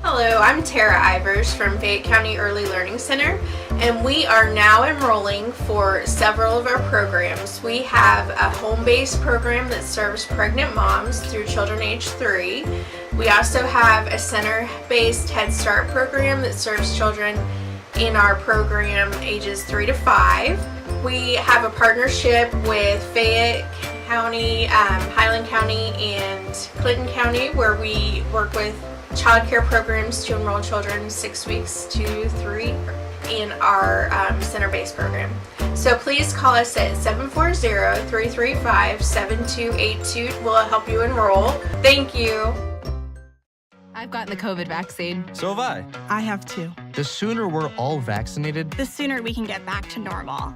Speaker 4: Hello, I'm Tara Ivers from Fayette County Early Learning Center, and we are now enrolling for several of our programs. We have a home-based program that serves pregnant moms through children age 3. We also have a center-based Head Start program that serves children in our program ages 3 to 5. We have a partnership with Fayette County, Highland County, and Clinton County, where we work with child care programs to enroll children 6 weeks to 3 in our center-based program. So please call us at 740-335-7282. We'll help you enroll. Thank you.
Speaker 14: I've gotten the COVID vaccine.
Speaker 15: So have I.
Speaker 16: I have too.
Speaker 15: The sooner we're all vaccinated,
Speaker 16: the sooner we can get back to normal.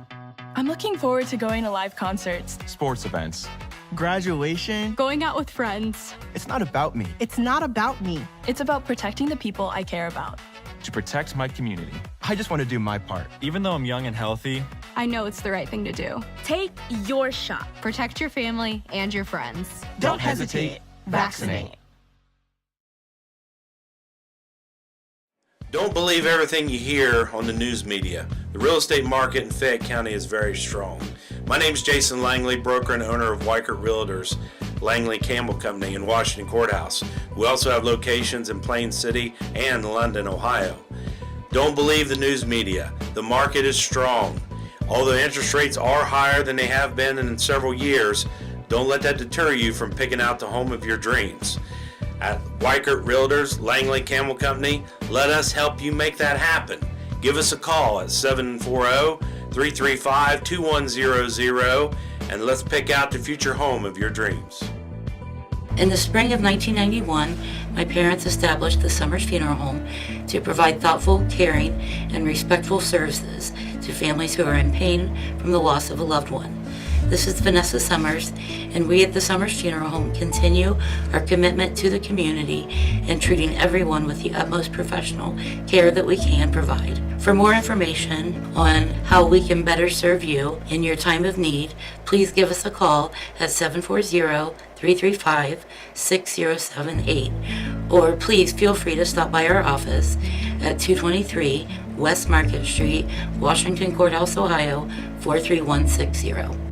Speaker 17: I'm looking forward to going to live concerts,
Speaker 15: sports events,
Speaker 16: graduation,
Speaker 17: going out with friends.
Speaker 15: It's not about me.
Speaker 16: It's not about me.
Speaker 17: It's about protecting the people I care about.
Speaker 15: To protect my community. I just want to do my part. Even though I'm young and healthy,
Speaker 17: I know it's the right thing to do.
Speaker 14: Take your shot. Protect your family and your friends.
Speaker 16: Don't hesitate. Vaccinate.
Speaker 18: Don't believe everything you hear on the news media. The real estate market in Fayette County is very strong. My name is Jason Langley, broker and owner of Weichert Realtors, Langley Campbell Company in Washington Courthouse. We also have locations in Plain City and London, Ohio. Don't believe the news media. The market is strong. Although interest rates are higher than they have been in several years, don't let that deter you from picking out the home of your dreams. At Weichert Realtors, Langley Campbell Company, let us help you make that happen. Give us a call at 740-335-2100 and let's pick out the future home of your dreams.
Speaker 19: In the spring of 1991, my parents established the Summers Funeral Home to provide thoughtful, caring, and respectful services to families who are in pain from the loss of a loved one. This is Vanessa Summers, and we at the Summers Funeral Home continue our commitment to the community and treating everyone with the utmost professional care that we can provide. For more information on how we can better serve you in your time of need, please give us a call at 740-335-6078, or please feel free to stop by our office at 223 West Market Street, Washington Courthouse, Ohio, 43160.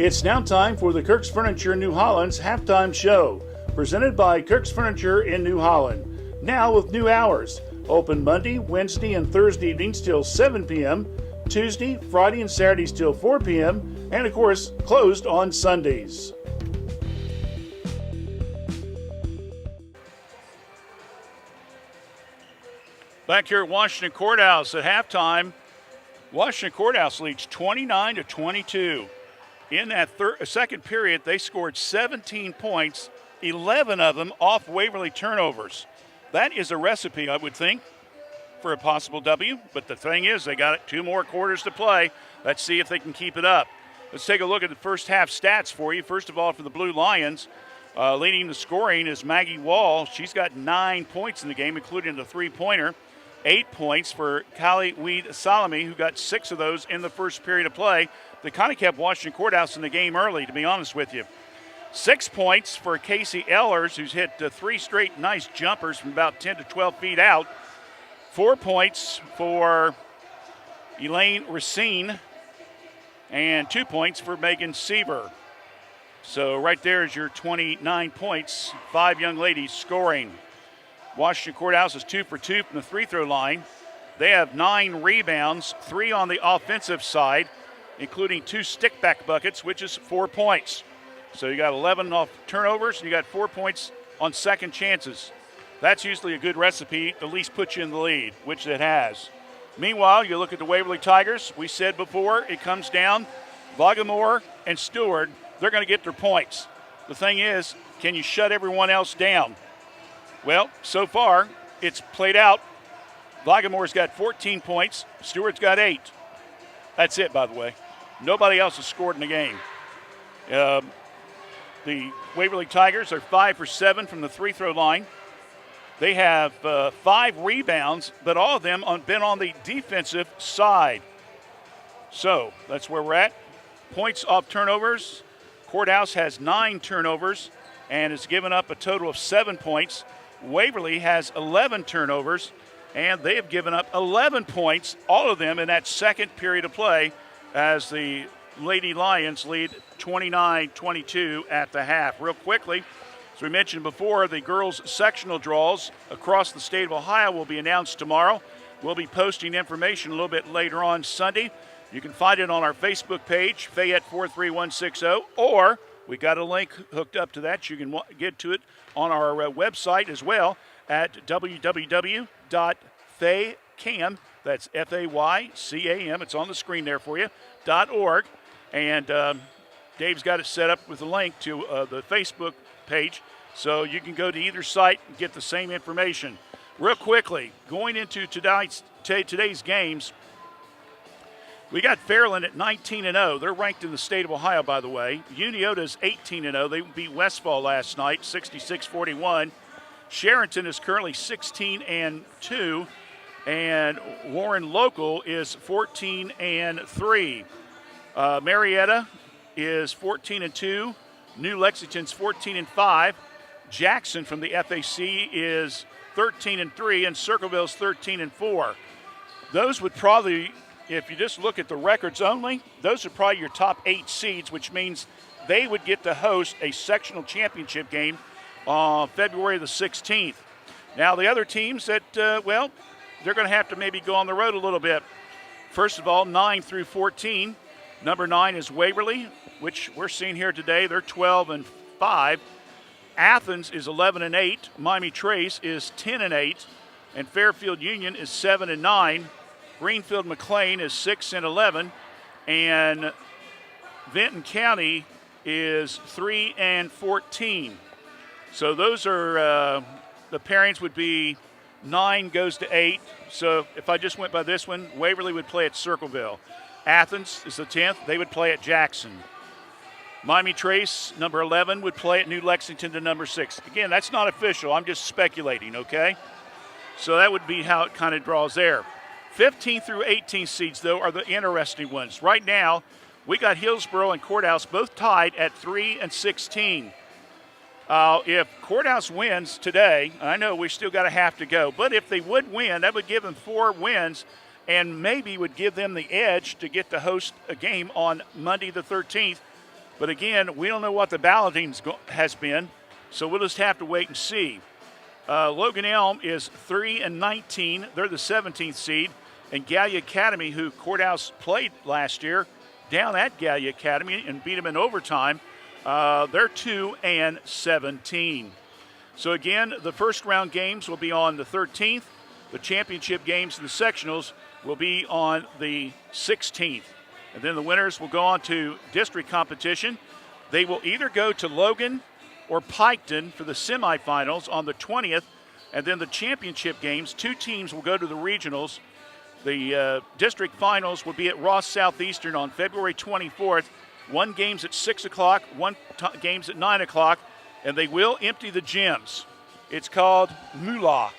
Speaker 3: It's now time for the Kirk's Furniture New Holland's halftime show, presented by Kirk's Furniture in New Holland. Now with new hours. Open Monday, Wednesday, and Thursday evenings till 7 p.m., Tuesday, Friday, and Saturdays till 4 p.m., and of course, closed on Sundays. Back here at Washington Courthouse at halftime, Washington Courthouse leads 29-22. In that second period, they scored 17 points, 11 of them off Waverly turnovers. That is a recipe, I would think, for a possible W. But the thing is, they got 2 more quarters to play. Let's see if they can keep it up. Let's take a look at the first half stats for you. First of all, for the Blue Lions, leading the scoring is Maggie Wall. She's got 9 points in the game, including the 3-pointer. 8 points for Callie Weed-Salome, who got 6 of those in the first period of play. They kind of kept Washington Courthouse in the game early, to be honest with you. 6 points for Casey Ellers, who's hit 3 straight nice jumpers from about 10 to 12 feet out. 4 points for Elaine Racine, and 2 points for Megan Siever. So right there is your 29 points, 5 young ladies scoring. Washington Courthouse is 2 for 2 from the free throw line. They have 9 rebounds, 3 on the offensive side, including 2 stick-back buckets, which is 4 points. So you got 11 off turnovers, and you got 4 points on second chances. That's usually a good recipe to at least put you in the lead, which it has. Meanwhile, you look at the Waverly Tigers. We said before, it comes down, Vagamore and Stewart, they're going to get their points. The thing is, can you shut everyone else down? Well, so far, it's played out. Vagamore's got 14 points. Stewart's got 8. That's it, by the way. Nobody else has scored in the game. The Waverly Tigers are 5 for 7 from the free throw line. They have 5 rebounds, but all of them been on the defensive side. So that's where we're at. Points off turnovers. Courthouse has 9 turnovers and has given up a total of 7 points. Waverly has 11 turnovers, and they have given up 11 points, all of them in that second period of play, as the Lady Lions lead 29-22 at the half. Real quickly, as we mentioned before, the girls' sectional draws across the state of Ohio will be announced tomorrow. We'll be posting information a little bit later on Sunday. You can find it on our Facebook page, Fayette 43160, or we got a link hooked up to that. You can get to it on our website as well at www.faycam, that's F-A-Y-C-A-M, it's on the screen there for you, .org. And Dave's got it set up with a link to the Facebook page, so you can go to either site and get the same information. Real quickly, going into today's games, we got Fairland at 19-0. They're ranked in the state of Ohio, by the way. Uniota's 18-0. They beat Westfall last night, 66-41. Sharonton is currently 16-2, and Warren Local is 14-3. Marietta is 14-2. New Lexington's 14-5. Jackson from the FAC is 13-3, and Circleville's 13-4. Those would probably, if you just look at the records only, those are probably your top 8 seeds, which means they would get to host a sectional championship game on February the 16th. Now, the other teams that, they're going to have to maybe go on the road a little bit. First of all, 9 through 14. Number 9 is Waverly, which we're seeing here today. They're 12-5. Athens is 11-8. Miami Trace is 10-8. And Fairfield Union is 7-9. Greenfield McLean is 6-11. And Vinton County is 3-14. So those are the pairings would be 9 goes to 8. So if I just went by this one, Waverly would play at Circleville. Athens is the 10th. They would play at Jackson. Miami Trace, number 11, would play at New Lexington to number 6. Again, that's not official. I'm just speculating, okay? So that would be how it kind of draws there. 15 through 18 seeds, though, are the interesting ones. Right now, we got Hillsboro and Courthouse both tied at 3 and 16. If Courthouse wins today, I know we still got a half to go, but if they would win, that would give them 4 wins and maybe would give them the edge to get to host a game on Monday the 13th. But again, we don't know what the balloting has been, so we'll just have to wait and see. Logan Elm is 3 and 19. They're the 17th seed. And Gallia Academy, who Courthouse played last year down at Gallia Academy and beat them in overtime, they're 2 and 17. So again, the first round games will be on the 13th. The championship games and the sectionals will be on the 16th. And then the winners will go on to district competition. They will either go to Logan or Piketon for the semifinals on the 20th. And then the championship games, 2 teams will go to the regionals. The district finals will be at Ross Southeastern on February 24th. 1 game's at 6 o'clock, 1 game's at 9 o'clock, and they will empty the gyms. It's called Moolah.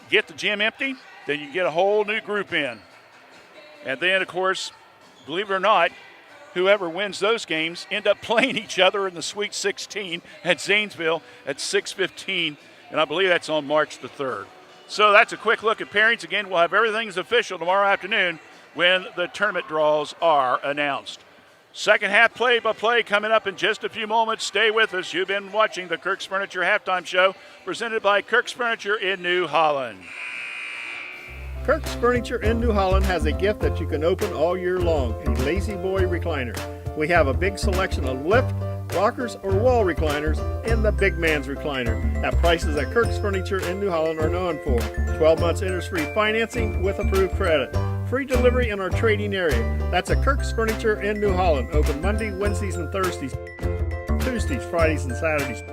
Speaker 3: Get the gym empty, then you get a whole new group in. And then, of course, believe it or not, whoever wins those games end up playing each other in the Sweet 16 at Zanesville at 6:15, and I believe that's on March the 3rd. So that's a quick look at pairings. Again, we'll have everything's official tomorrow afternoon when the tournament draws are announced. Second half play-by-play coming up in just a few moments. Stay with us. You've been watching the Kirk's Furniture Halftime Show presented by Kirk's Furniture in New Holland.
Speaker 10: Kirk's Furniture in New Holland has a gift that you can open all year long, a Lazy Boy recliner. We have a big selection of lift, rockers, or wall recliners, and the big man's recliner at prices that Kirk's Furniture in New Holland are known for. 12 months interest-free financing with approved credit. Free delivery in our trading area. That's at Kirk's Furniture in New Holland. Open Monday, Wednesdays, and Thursdays. Tuesdays, Fridays, and Saturdays.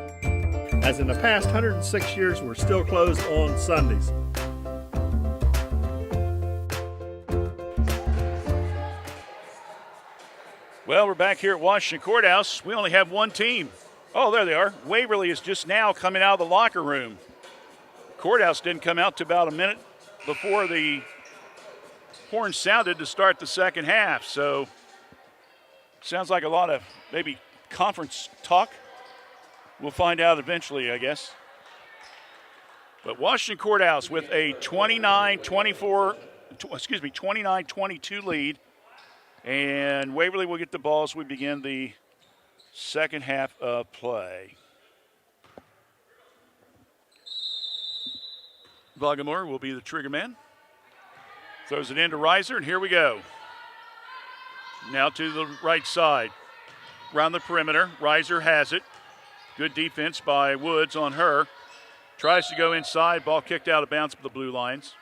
Speaker 10: As in the past 106 years, we're still closed on Sundays.
Speaker 3: Well, we're back here at Washington Courthouse. We only have one team. Oh, there they are. Waverly is just now coming out of the locker room. Courthouse didn't come out to about a minute before the horn sounded to start the second half. So sounds like a lot of maybe conference talk. We'll find out eventually, I guess. But Washington Courthouse with a 29-22 lead. And Waverly will get the ball as we begin the second half of play. Vagamore will be the trigger man. Throws it into Reiser, and here we go. Now to the right side. Around the perimeter, Reiser has it. Good defense by Woods on her. Tries to go inside, ball kicked out of bounds for the Blue Lions.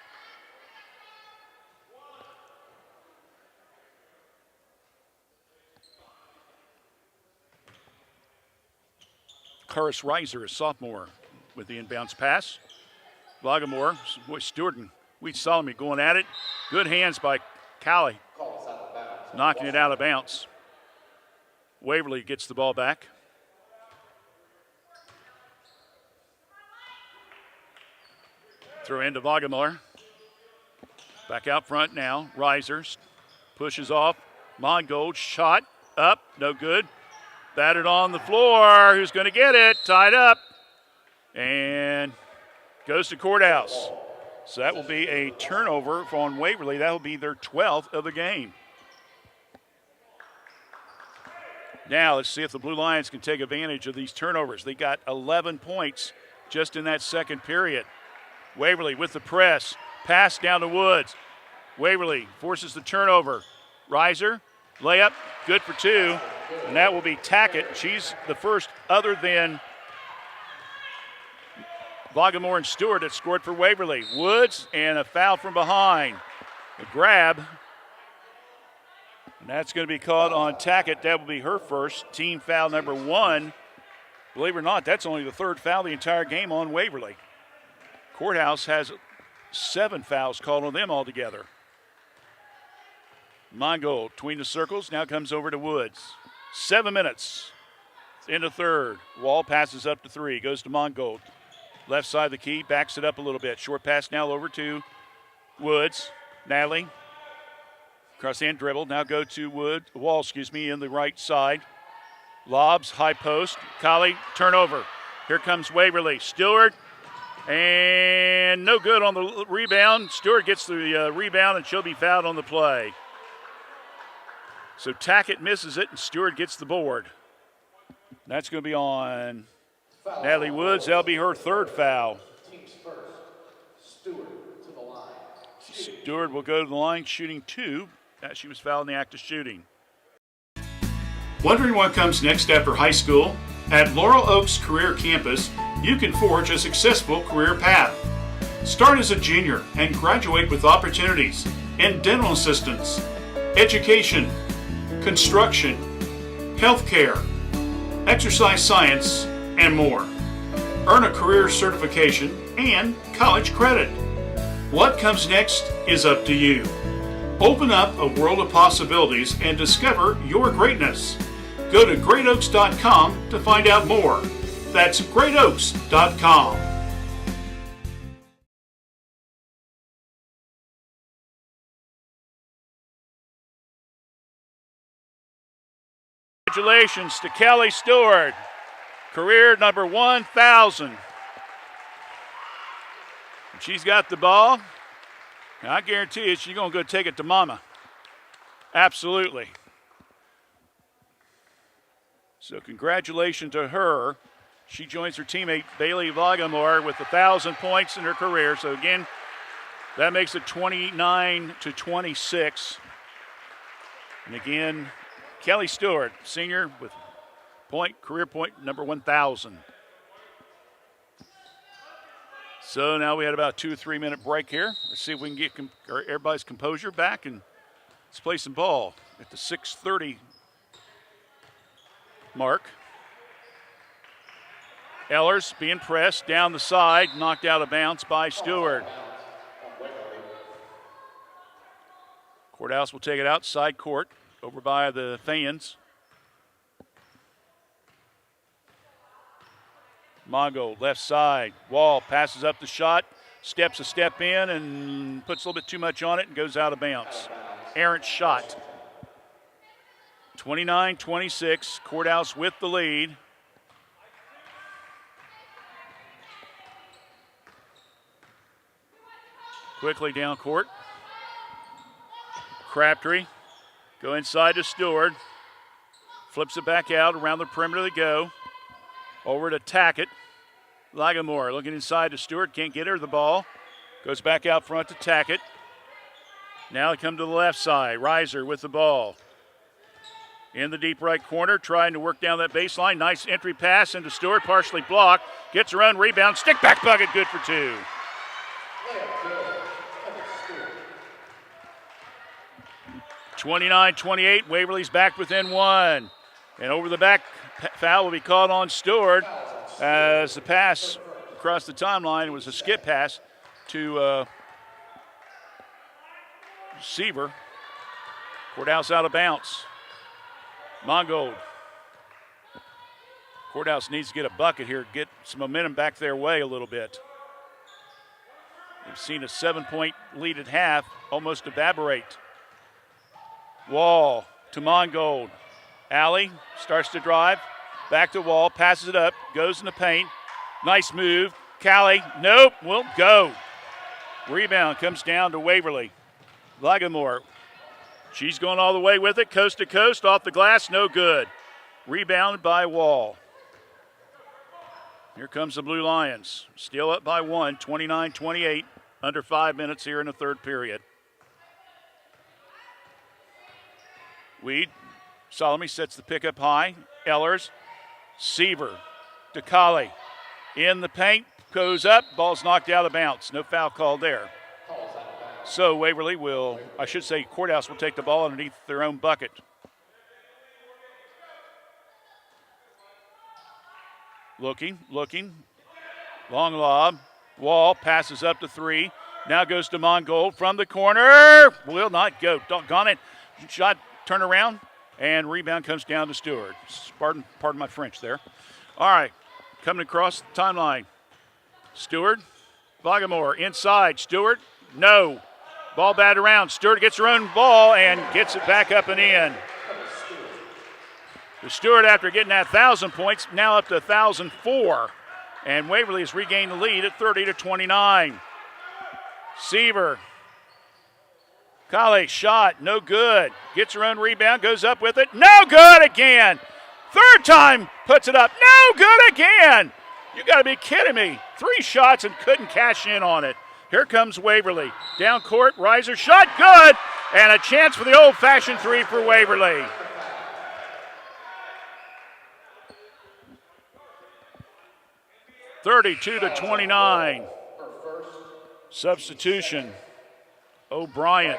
Speaker 3: Karis Reiser, a sophomore, with the inbounds pass. Vagamore, boy, Stewart and Wheat Solomon going at it. Good hands by Callie, knocking it out of bounds. Waverly gets the ball back. Throw into Vagamore. Back out front now. Reiser pushes off. Mongold shot up, no good. Batted on the floor. Who's going to get it? Tied up. And goes to Courthouse. So that will be a turnover on Waverly. That will be their 12th of the game. Now let's see if the Blue Lions can take advantage of these turnovers. They got 11 points just in that second period. Waverly with the press. Pass down to Woods. Waverly forces the turnover. Reiser, layup, good for 2. And that will be Tackett. She's the first other than Vagamore and Stewart that scored for Waverly. Woods and a foul from behind. A grab. And that's going to be called on Tackett. That will be her first. Team foul number 1. Believe it or not, that's only the 3rd foul the entire game on Waverly. Courthouse has 7 fouls called on them altogether. Mongold between the circles, now comes over to Woods. 7 minutes into third. Wall passes up to 3, goes to Mongold. Left side of the key, backs it up a little bit. Short pass now over to Woods. Natalie, cross hand dribble, now go to Wall, in the right side. Lobs, high post. Colley, turnover. Here comes Waverly. Stewart, and no good on the rebound. Stewart gets the rebound, and she'll be fouled on the play. So Tackett misses it, and Stewart gets the board. That's going to be on Natalie Woods. That'll be her third foul.
Speaker 11: Teams first. Stewart to the line.
Speaker 3: Stewart will go to the line, shooting 2. She was fouled in the act of shooting. Wondering what comes next after high school? At Laurel Oaks Career Campus, you can forge a successful career path. Start as a junior and graduate with opportunities in dental assistance, education, construction, healthcare, exercise science, and more. Earn a career certification and college credit. What comes next is up to you. Open up a world of possibilities and discover your greatness. Go to greatoaks.com to find out more. That's greatoaks.com. Congratulations to Kelly Stewart, career number 1,000. She's got the ball. And I guarantee you she's going to go take it to Mama. Absolutely. So congratulations to her. She joins her teammate Bailey Vagamore with 1,000 points in her career. So again, that makes it 29-26. And again, Kelly Stewart, senior with career point number 1,000. So now we had about a 2 or 3 minute break here. Let's see if we can get everybody's composure back, and let's play some ball at the 6:30 mark. Ellers being pressed down the side, knocked out of bounds by Stewart. Courthouse will take it outside court over by the fans. Mongo, left side. Wall passes up the shot, steps a step in and puts a little bit too much on it and goes out of bounds. Errant shot. 29-26, Courthouse with the lead. Quickly down court. Crabtree, go inside to Stewart. Flips it back out, around the perimeter they go. Over to Tackett. Lagamore looking inside to Stewart, can't get her the ball. Goes back out front to Tackett. Now they come to the left side. Reiser with the ball. In the deep right corner, trying to work down that baseline. Nice entry pass into Stewart, partially blocked. Gets her own rebound, stick back bucket, good for 2. 29-28, Waverly's back within 1. And over the back, foul will be called on Stewart as the pass across the timeline was a skip pass to Seaver. Courthouse out of bounds. Mongold. Courthouse needs to get a bucket here, get some momentum back their way a little bit. We've seen a 7-point lead at half almost evaporate. Wall to Mongold. Alley starts to drive, back to Wall, passes it up, goes in the paint. Nice move. Callie, nope, won't go. Rebound comes down to Waverly. Lagamore, she's going all the way with it, coast to coast, off the glass, no good. Rebounded by Wall. Here comes the Blue Lions. Still up by 1, 29-28, under 5 minutes here in the third period. Weed. Solomon sets the pick up high. Ellers, Seaver, DeCauley in the paint, goes up, ball's knocked out of bounds. No foul called there. So Waverly Courthouse will take the ball underneath their own bucket. Looking, long lob. Wall passes up to 3. Now goes to Mongold from the corner. Will not go. Doggone it. Shot, turn around, and rebound comes down to Stewart. Pardon my French there. All right, coming across the timeline. Stewart, Vagamore inside. Stewart, no. Ball batted around. Stewart gets her own ball and gets it back up and in. The Stewart, after getting that 1,000 points, now up to 1,004. And Waverly has regained the lead at 30-29. Seaver. Colley shot, no good. Gets her own rebound, goes up with it. No good again. Third time, puts it up. No good again. You got to be kidding me. 3 shots and couldn't cash in on it. Here comes Waverly. Down court, riser shot, good. And a chance for the old-fashioned 3 for Waverly. (32-29). Substitution, O'Brien.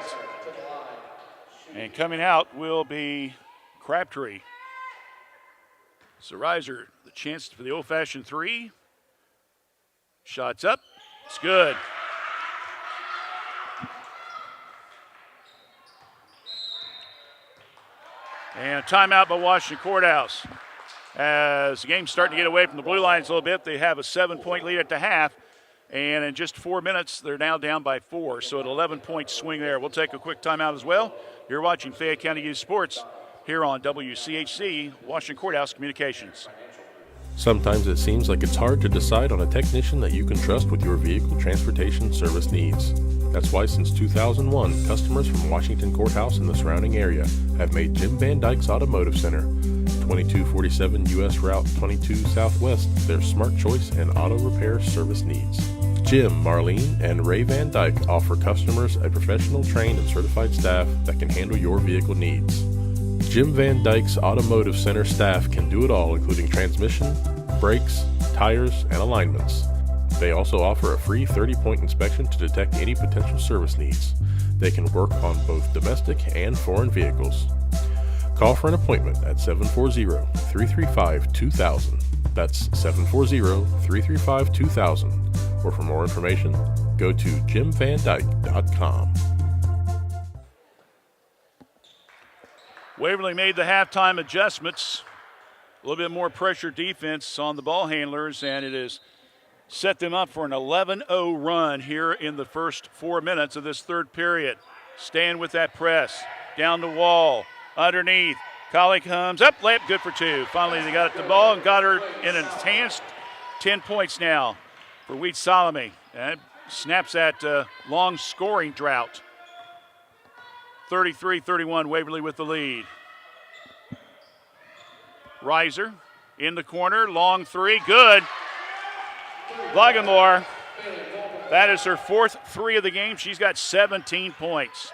Speaker 3: And coming out will be Crabtree. So riser, the chance for the old-fashioned 3. Shots up. It's good. And a timeout by Washington Courthouse. As the game's starting to get away from the blue lines a little bit, they have a 7-point lead at the half. And in just 4 minutes, they're now down by 4. So an 11-point swing there. We'll take a quick timeout as well. You're watching Fayette County Youth Sports here on WCHC, Washington Courthouse Communications.
Speaker 1: Sometimes it seems like it's hard to decide on a technician that you can trust with your vehicle transportation service needs. That's why since 2001, customers from Washington Courthouse and the surrounding area have made Jim Van Dyke's Automotive Center, 2247 U.S. Route 22 Southwest, their smart choice and auto repair service needs. Jim, Marlene, and Ray Van Dyke offer customers a professional, trained, and certified staff that can handle your vehicle needs. Jim Van Dyke's Automotive Center staff can do it all, including transmission, brakes, tires, and alignments. They also offer a free 30-point inspection to detect any potential service needs. They can work on both domestic and foreign vehicles. Call for an appointment at 740-335-2000. That's 740-335-2000. Or for more information, go to jimvandyke.com.
Speaker 3: Waverly made the halftime adjustments. A little bit more pressure defense on the ball handlers, and it has set them up for an 11-0 run here in the first 4 minutes of this third period. Staying with that press. Down the wall. Underneath. Colley comes up. Layup good for 2. Finally, they got at the ball and got her in its hands. 10 points now for Wheat Salome. And snaps that long scoring drought. 33-31, Waverly with the lead. Riser in the corner, long 3, good. Vagamore, that is her 4th 3 of the game. She's got 17 points.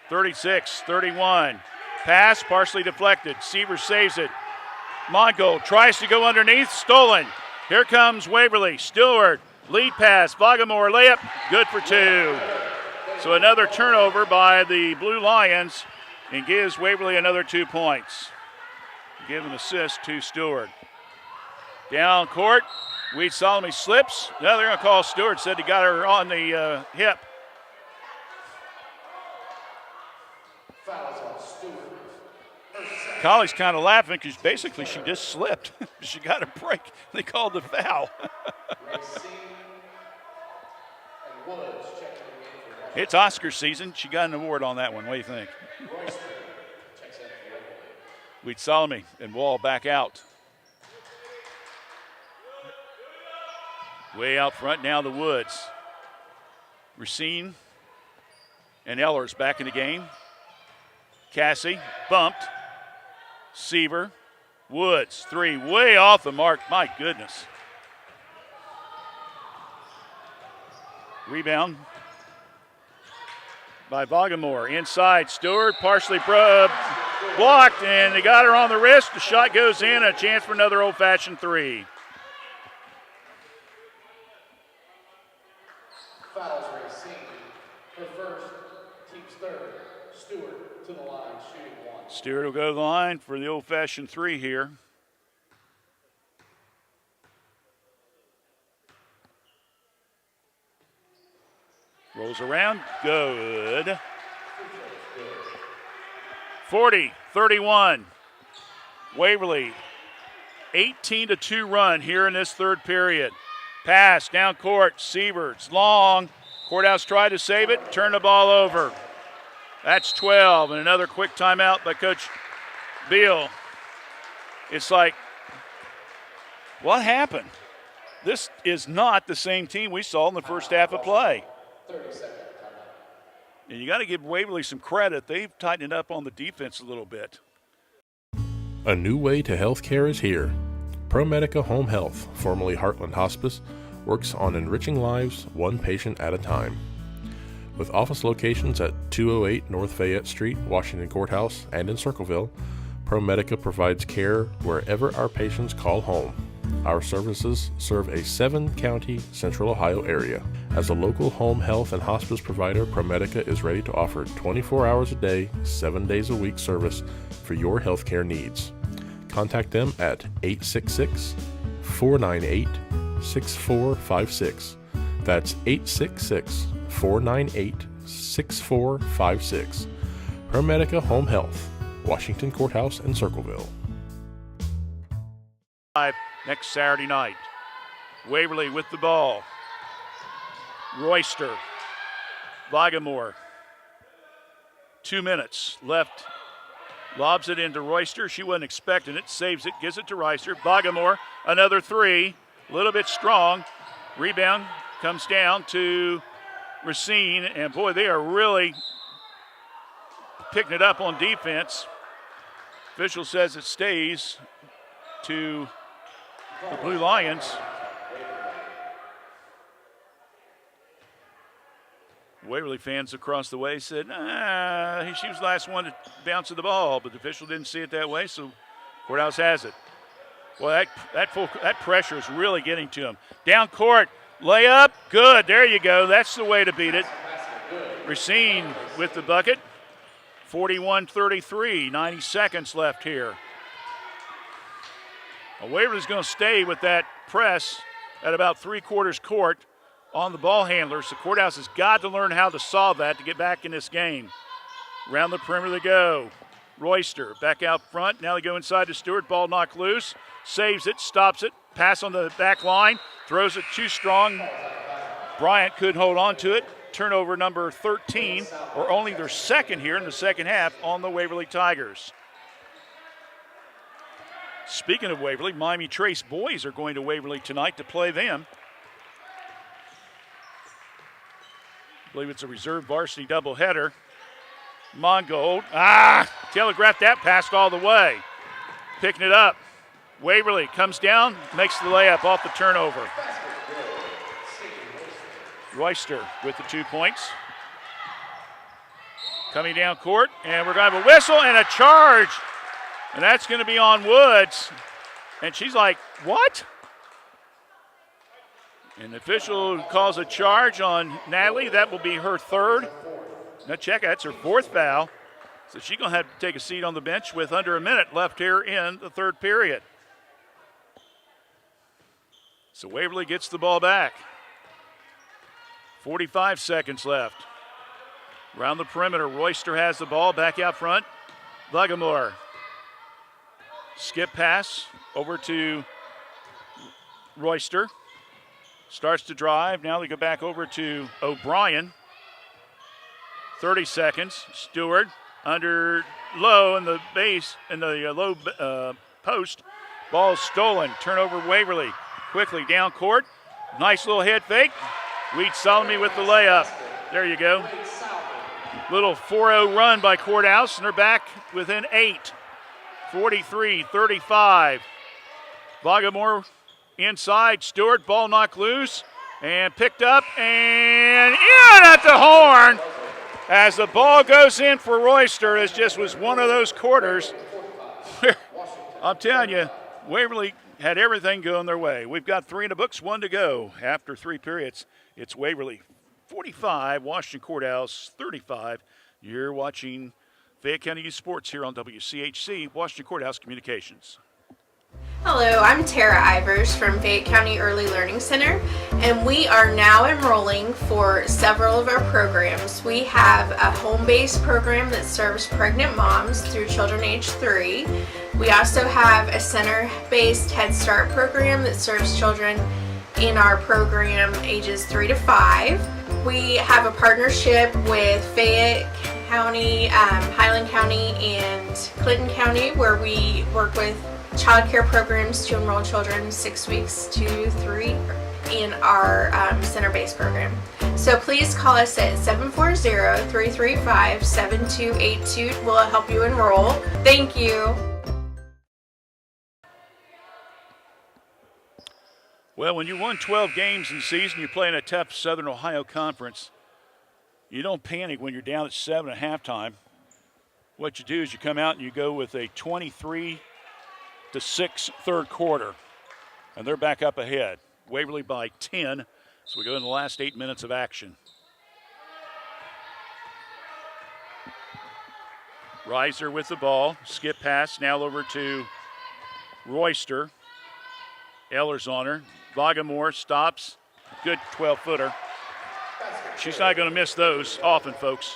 Speaker 3: 36-31. Pass, partially deflected. Seaver saves it. Mongo tries to go underneath, stolen. Here comes Waverly. Stewart, lead pass. Vagamore, layup, good for 2. So another turnover by the Blue Lions and gives Waverly another 2 points. Give an assist to Stewart. Down court, Wheat Salome slips. Now they're going to call Stewart, said he got her on the hip. Colley's kind of laughing because basically she just slipped. She got a break. They called the foul. It's Oscar season. She got an award on that one. What do you think? Wheat Salome and Wall back out. Way out front now, the Woods. Racine and Ellers back in the game. Cassie bumped. Seaver. Woods, 3, way off the mark. My goodness. Rebound by Vagamore. Inside, Stewart partially blocked, and they got her on the wrist. The shot goes in, a chance for another old-fashioned 3.
Speaker 11: Fouls Racine. Her first, team's third. Stewart to the line, shooting 1.
Speaker 3: Stewart will go to the line for the old-fashioned 3 here. Rolls around, good. 40-31. Waverly, 18-2 run here in this third period. Pass down court, Sieverts, long. Courthouse tried to save it, turned the ball over. That's 12, and another quick timeout by Coach Beal. It's like, what happened? This is not the same team we saw in the first half of play.
Speaker 11: 30-second timeout.
Speaker 3: And you got to give Waverly some credit. They've tightened it up on the defense a little bit.
Speaker 1: A new way to healthcare is here. ProMedica Home Health, formerly Heartland Hospice, works on enriching lives one patient at a time. With office locations at 208 North Fayette Street, Washington Courthouse, and in Circleville, ProMedica provides care wherever our patients call home. Our services serve a 7-county Central Ohio area. As a local home health and hospice provider, ProMedica is ready to offer 24 hours a day, 7 days a week service for your healthcare needs. Contact them at 866-498-6456. That's 866-498-6456. ProMedica Home Health, Washington Courthouse and Circleville.
Speaker 3: Next Saturday night. Waverly with the ball. Royster. Vagamore. 2 minutes left. Lobs it into Royster. She wasn't expecting it. Saves it. Gives it to Royster. Vagamore. Another three. A little bit strong. Rebound comes down to Racine. And boy, they are really picking it up on defense. Official says it stays to the Blue Lions. Waverly fans across the way said, she was the last one to bounce the ball, but the official didn't see it that way, so Courthouse has it. Well, that pressure is really getting to him. Down court, layup, good, there you go. That's the way to beat it. Racine with the bucket. 41-33, 90 seconds left here. Well, Waverly's going to stay with that press at about 3/4 court on the ball handler. So Courthouse has got to learn how to solve that to get back in this game. Around the perimeter they go. Royster back out front. Now they go inside to Stewart. Ball knocked loose. Saves it, stops it. Pass on the back line. Throws it too strong. Bryant couldn't hold on to it. Turnover number 13, or only their second here in the second half on the Waverly Tigers. Speaking of Waverly, Miami Trace boys are going to Waverly tonight to play them. I believe it's a reserve varsity doubleheader. Mongold, telegraphed that, passed all the way. Picking it up. Waverly comes down, makes the layup off the turnover. Royster with the 2 points. Coming down court, and we're going to have a whistle and a charge. And that's going to be on Woods. And she's like, what? And the official calls a charge on Natalie. That will be her third. Now check, that's her fourth foul. So she's going to have to take a seat on the bench with under a minute left here in the third period. So Waverly gets the ball back. 45 seconds left. Around the perimeter, Royster has the ball back out front. Vagamore. Skip pass over to Royster. Starts to drive. Now they go back over to O'Brien. 30 seconds. Stewart under low in the base, in the low post. Ball stolen. Turnover Waverly. Quickly down court. Nice little head fake. Weed Solomon with the layup. There you go. Little 4-0 run by Courthouse, and they're back within 8. 43-35. Vagamore inside. Stewart, ball knocked loose and picked up and in at the horn. As the ball goes in for Royster, it just was one of those quarters where, I'm telling you, Waverly had everything going their way. We've got 3 in the books, 1 to go. After 3 periods, it's Waverly 45, Washington Courthouse 35. You're watching Fayette County Youth Sports here on WCHC, Washington Courthouse Communications.
Speaker 20: Hello, I'm Tara Ivers from Fayette County Early Learning Center, and we are now enrolling for several of our programs. We have a home-based program that serves pregnant moms through children age 3. We also have a center-based Head Start program that serves children in our program ages 3 to 5. We have a partnership with Fayette County, Highland County, and Clinton County, where we work with child care programs to enroll children 6 weeks to 3 in our center-based program. So please call us at 740-335-7282. We'll help you enroll. Thank you.
Speaker 3: Well, when you won 12 games in the season, you play in a tough Southern Ohio conference. You don't panic when you're down at 7 at halftime. What you do is you come out and you go with a 23-6 third quarter, and they're back up ahead. Waverly by 10, so we go in the last 8 minutes of action. Reiser with the ball, skip pass, now over to Royster. Eller's on her. Vagamore stops, good 12-footer. She's not going to miss those often, folks.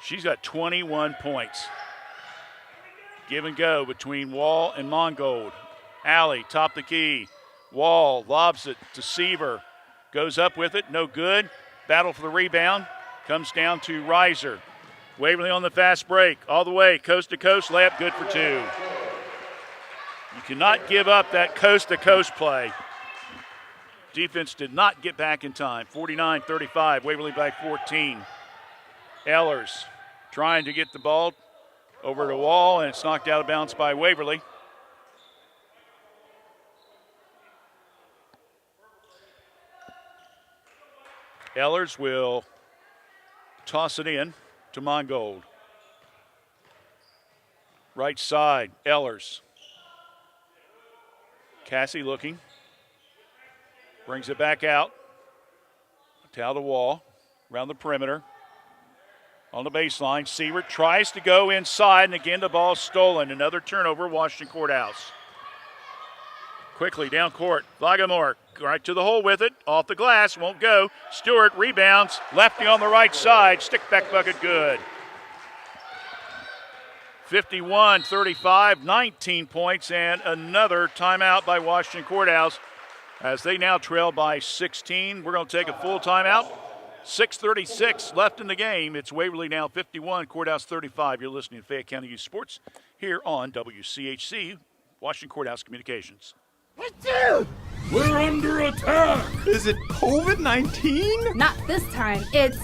Speaker 3: She's got 21 points. Give and go between Wall and Mongold. Alley, top the key. Wall lobs it to Seaver. Goes up with it, no good. Battle for the rebound. Comes down to Reiser. Waverly on the fast break. All the way, coast to coast, layup good for 2. You cannot give up that coast-to-coast play. Defense did not get back in time. 49-35, Waverly by 14. Ellers trying to get the ball over to Wall, and it's knocked out of bounds by Waverly. Ellers will toss it in to Mongold. Right side, Ellers. Cassie looking. Brings it back out. Down the Wall, around the perimeter. On the baseline, Sievert tries to go inside, and again the ball stolen. Another turnover, Washington Courthouse. Quickly down court, Vagamore right to the hole with it, off the glass, won't go. Stewart rebounds, lefty on the right side, stick back bucket good. 51-35, 19 points, and another timeout by Washington Courthouse as they now trail by 16. We're going to take a full timeout. 6:36 left in the game. It's Waverly now 51, Courthouse 35. You're listening to Fayette County Youth Sports here on WCHC, Washington Courthouse Communications.
Speaker 5: We're under attack!
Speaker 6: Is it COVID-19?
Speaker 7: Not this time. It's...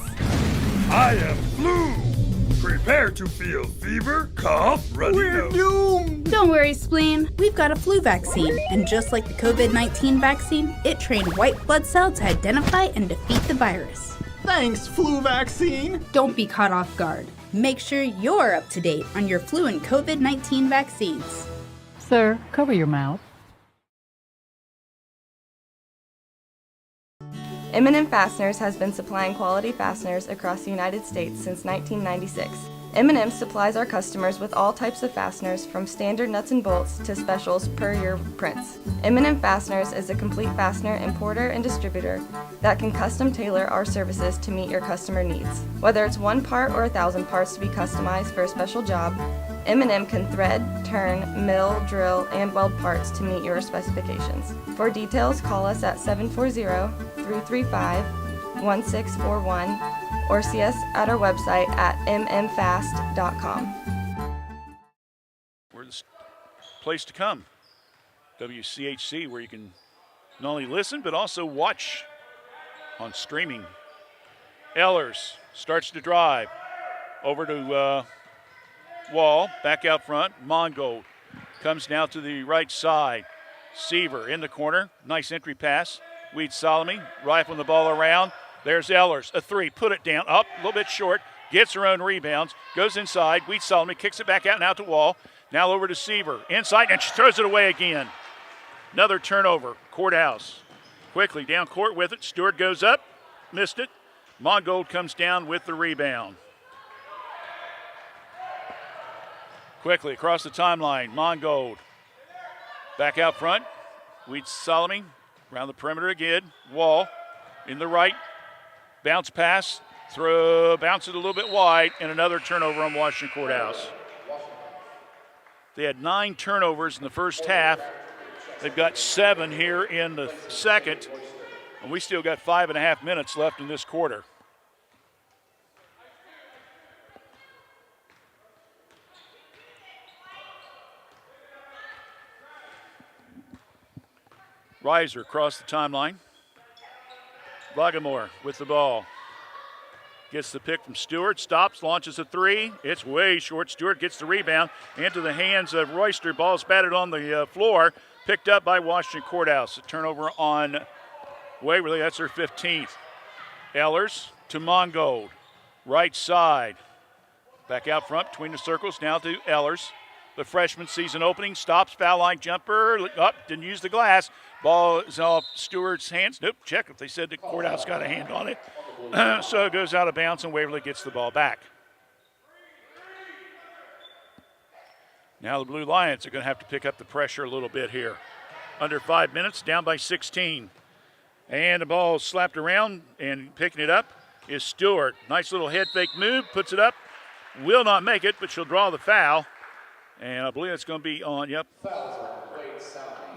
Speaker 5: I am flu! Prepare to feel fever, cough, runny
Speaker 6: We're
Speaker 5: nose.
Speaker 6: doomed!
Speaker 8: Don't worry, Spleen. We've got a flu vaccine, and just like the COVID-19 vaccine, it trained white blood cells to identify and defeat the virus.
Speaker 6: Thanks, flu vaccine!
Speaker 7: Don't be caught off guard.
Speaker 8: Make sure you're up to date on your flu and COVID-19 vaccines.
Speaker 9: Sir, cover your mouth.
Speaker 21: M&M Fasteners has been supplying quality fasteners across the United States since 1996. M&M supplies our customers with all types of fasteners from standard nuts and bolts to specials per your prints. M&M Fasteners is a complete fastener importer and distributor that can custom tailor our services to meet your customer needs. Whether it's one part or 1,000 parts to be customized for a special job, M&M can thread, turn, mill, drill, and weld parts to meet your specifications. For details, call us at 740-335-1641 or see us at our website at mmfast.com.
Speaker 3: We're the place to come. WCHC, where you can not only listen but also watch on streaming. Ellers starts to drive over to Wall, back out front. Mongold comes now to the right side. Seaver in the corner, nice entry pass. Weed Solomon rifling the ball around. There's Ellers, a three, put it down, up, a little bit short, gets her own rebounds, goes inside. Weed Solomon kicks it back out and out to Wall. Now over to Seaver, inside, and she throws it away again. Another turnover, Courthouse. Quickly down court with it. Stewart goes up, missed it. Mongold comes down with the rebound. Quickly across the timeline, Mongold Back out front. Weed Solomon around the perimeter again. Wall in the right. Bounce pass. Bounce it a little bit wide, and another turnover on Washington Courthouse. They had 9 turnovers in the first half. They've got 7 here in the second, and we still got 5.5 minutes left in this quarter. Reiser across the timeline. Vagamore with the ball. Gets the pick from Stewart, stops, launches a 3. It's way short. Stewart gets the rebound into the hands of Royster. Ball's batted on the floor, picked up by Washington Courthouse. A turnover on Waverly, that's their 15th. Ellers to Mongold, right side. Back out front between the circles, now to Ellers. The freshman season opening, stops, foul line jumper, up, didn't use the glass. Ball is off Stewart's hands. Nope, check if they said the Courthouse got a hand on it. So it goes out of bounds and Waverly gets the ball back. Now the Blue Lions are going to have to pick up the pressure a little bit here. Under 5 minutes, down by 16. And the ball is slapped around, and picking it up is Stewart. Nice little head fake move, puts it up. Will not make it, but she'll draw the foul. And I believe it's going to be on,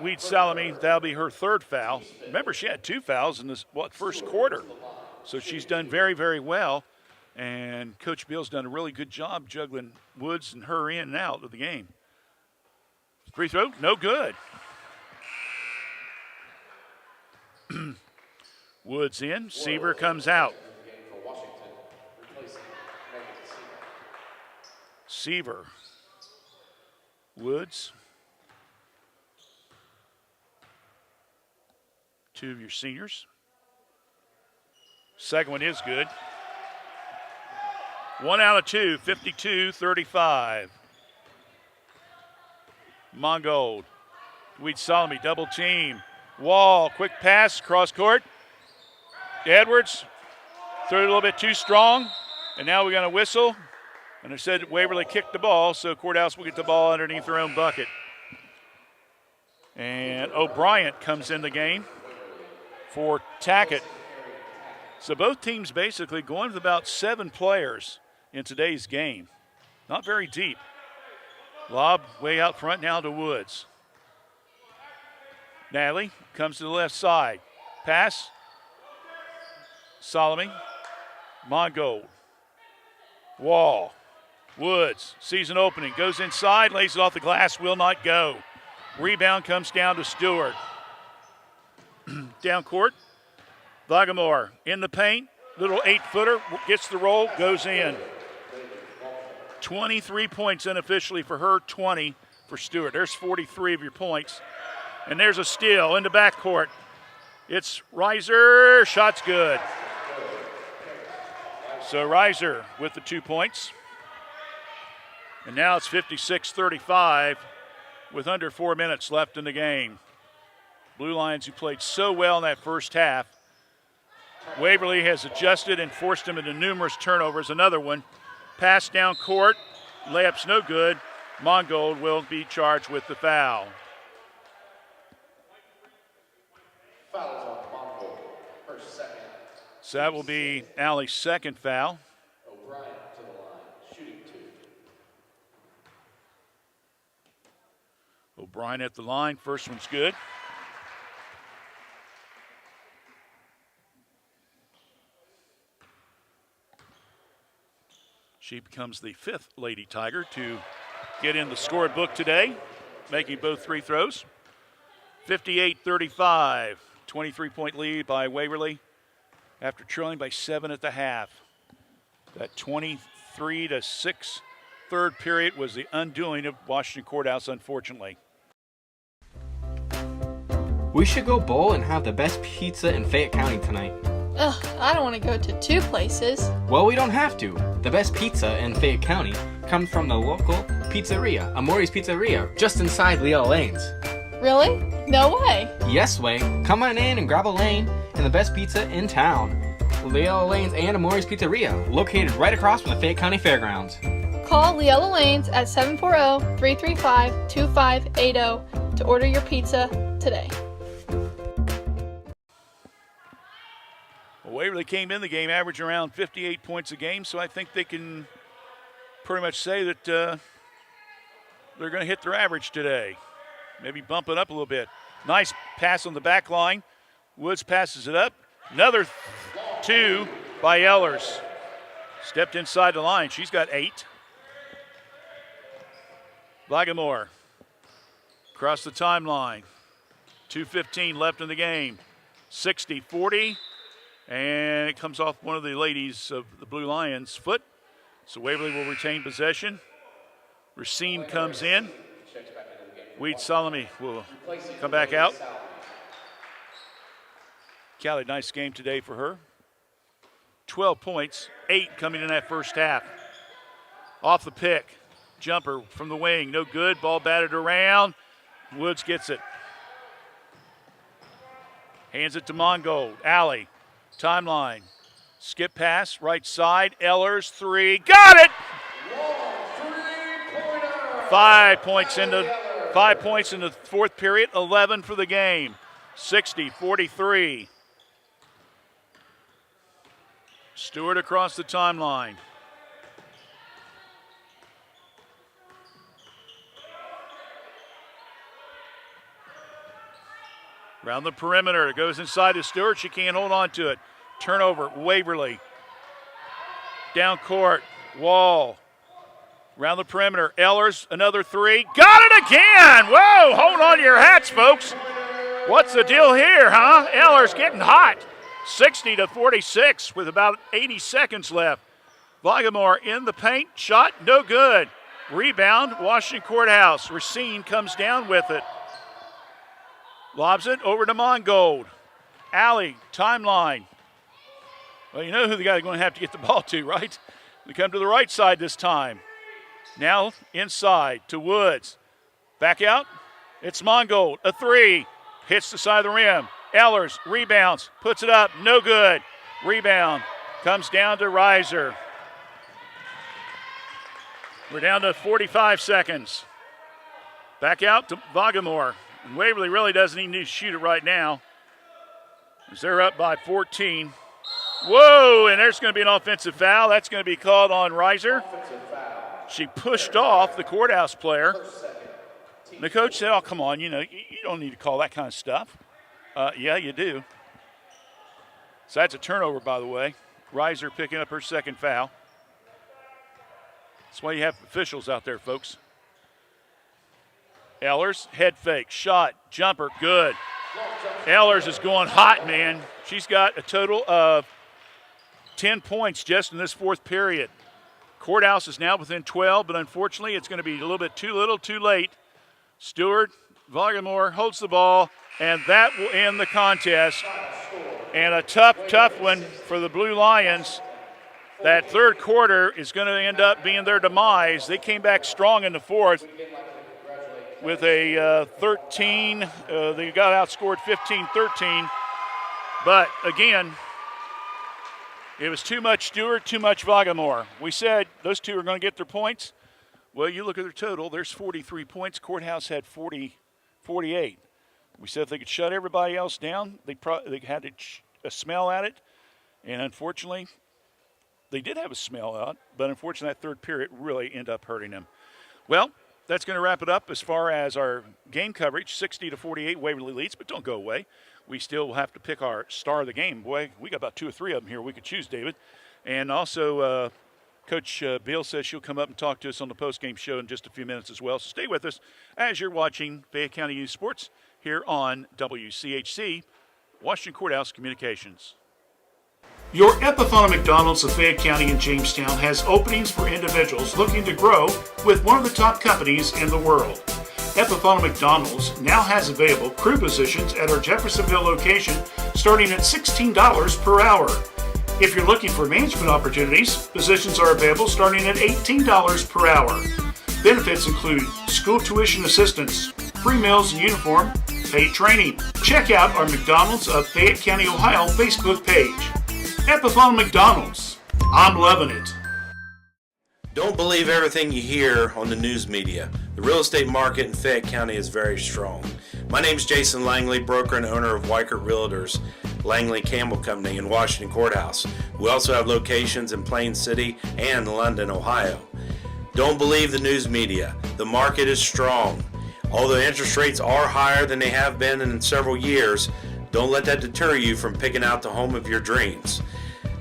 Speaker 3: Weed Salome. That'll be her 3rd foul. Remember, she had 2 fouls in this first quarter. So she's done very, very well. And Coach Bill's done a really good job juggling Woods and her in and out of the game. Free throw, no good. Woods in, Seaver comes out. Seaver. Woods. 2 of your seniors. Second one is good. 1 out of 2, 52-35. Mongold. Weed Solomon, double team. Wall, quick pass, cross court. Edwards threw it a little bit too strong, and now we're going to whistle. And they said Waverly kicked the ball, so Courthouse will get the ball underneath their own bucket. And O'Brien comes in the game for Tackett. So both teams basically going with about 7 players in today's game. Not very deep. Lob way out front now to Woods. Natalie comes to the left side. Pass. Solomon. Mongold. Wall. Woods, season opening, goes inside, lays it off the glass, will not go. Rebound comes down to Stewart. Down court, Vagamore in the paint, little 8-footer, gets the roll, goes in. 23 points unofficially for her, 20 for Stewart. There's 43 of your points. And there's a steal in the backcourt. It's Reiser, shot's good. So Reiser with the 2 points. And now it's 56-35 with under 4 minutes left in the game. Blue Lions, who played so well in that first half. Waverly has adjusted and forced them into numerous turnovers. Another one. Pass down court. Layup's no good. Mongold will be charged with the foul.
Speaker 11: Fouls on Mongold. Her 2nd.
Speaker 3: So that will be Allie's 2nd foul.
Speaker 11: O'Brien to the line, shooting 2.
Speaker 3: O'Brien at the line. First one's good. She becomes the 5th Lady Tiger to get in the scorebook today, making both 3 throws. 58-35, 23-point lead by Waverly after trailing by 7 at the half. That 23-6 third period was the undoing of Washington Courthouse, unfortunately.
Speaker 2: We should go bowl and have the best pizza in Fayette County tonight.
Speaker 22: Ugh, I don't want to go to 2 places.
Speaker 2: Well, we don't have to. The best pizza in Fayette County comes from the local pizzeria, Amori's Pizzeria, just inside Leah Lane's.
Speaker 22: Really? No way.
Speaker 2: Yes way. Come on in and grab a lane and the best pizza in town. Leah Lane's and Amori's Pizzeria, located right across from the Fayette County Fairgrounds.
Speaker 22: Call Leella Lanes at 740-335-2580 to order your pizza today.
Speaker 3: Well, Waverly came in the game averaging around 58 points a game, so I think they can pretty much say that they're going to hit their average today. Maybe bump it up a little bit. Nice pass on the back line. Woods passes it up. Another 2 by Ellers. Stepped inside the line. She's got 8. Vagamore across the timeline. 2:15 left in the game. 60-40. And it comes off one of the ladies of the Blue Lions' foot. So Waverly will retain possession. Racine comes in. Weed Salome will come back out. Callie, nice game today for her. 12 points, 8 coming in that first half. Off the pick. Jumper from the wing, no good. Ball batted around. Woods gets it. Hands it to Mongold. Alley. Timeline. Skip pass, right side. Ellers, 3. Got it! 5 points in the fourth period. 11 for the game. 60-43. Stewart across the timeline. Around the perimeter, it goes inside to Stewart. She can't hold on to it. Turnover, Waverly. Down court, Wall. Around the perimeter, Ellers, another 3. Got it again! Whoa, hold on to your hats, folks. What's the deal here, huh? Ellers getting hot. 60-46 with about 80 seconds left. Vagamore in the paint, shot, no good. Rebound, Washington Courthouse. Racine comes down with it. Lobs it over to Mongold. Alley, timeline. Well, you know who the guy going to have to get the ball to, right? They come to the right side this time. Now inside to Woods. Back out. It's Mongold. A 3. Hits the side of the rim. Ellers rebounds. Puts it up. No good. Rebound. Comes down to Reiser. We're down to 45 seconds. Back out to Vagamore. And Waverly really doesn't even need to shoot it right now, as they're up by 14. Whoa, and there's going to be an offensive foul. That's going to be called on Reiser. She pushed off the Courthouse player. And the coach said, oh, come on, you don't need to call that kind of stuff. Yeah, you do. So that's a turnover, by the way. Reiser picking up her second foul. That's why you have officials out there, folks. Ellers, head fake, shot, jumper, good. Ellers is going hot, man. She's got a total of 10 points just in this fourth period. Courthouse is now within 12, but unfortunately it's going to be a little bit too little, too late. Stewart, Vagamore holds the ball, and that will end the contest. And a tough one for the Blue Lions. That third quarter is going to end up being their demise. They came back strong in the fourth with a 13. They got outscored 15-13. But again, it was too much Stewart, too much Vagamore. We said those two are going to get their points. Well, you look at their total. There's 43 points. Courthouse had 48. We said if they could shut everybody else down, they had a smell at it. And unfortunately, they did have a smell out. But unfortunately, that third period really ended up hurting them. Well, that's going to wrap it up as far as our game coverage. 60-48, Waverly leads, but don't go away. We still have to pick our star of the game. Boy, we got about 2 or 3 of them here we could choose, David. And also, Coach Beal says she'll come up and talk to us on the post-game show in just a few minutes as well. So stay with us as you're watching Fayette County Youth Sports here on WCHC, Washington Courthouse Communications. Your Epiphone McDonald's of Fayette County and Jamestown has openings for individuals looking to grow with one of the top companies in the world. Epiphone McDonald's now has available crew positions at our Jeffersonville location starting at $16 per hour. If you're looking for management opportunities, positions are available starting at $18 per hour. Benefits include school tuition assistance, free meals and uniform, paid training. Check out our McDonald's of Fayette County, Ohio Facebook page. Epiphone McDonald's. I'm loving it.
Speaker 18: Don't believe everything you hear on the news media. The real estate market in Fayette County is very strong. My name is Jason Langley, broker and owner of Weichert Realtors, Langley Campbell Company in Washington Courthouse. We also have locations in Plain City and London, Ohio. Don't believe the news media. The market is strong. Although interest rates are higher than they have been in several years, don't let that deter you from picking out the home of your dreams.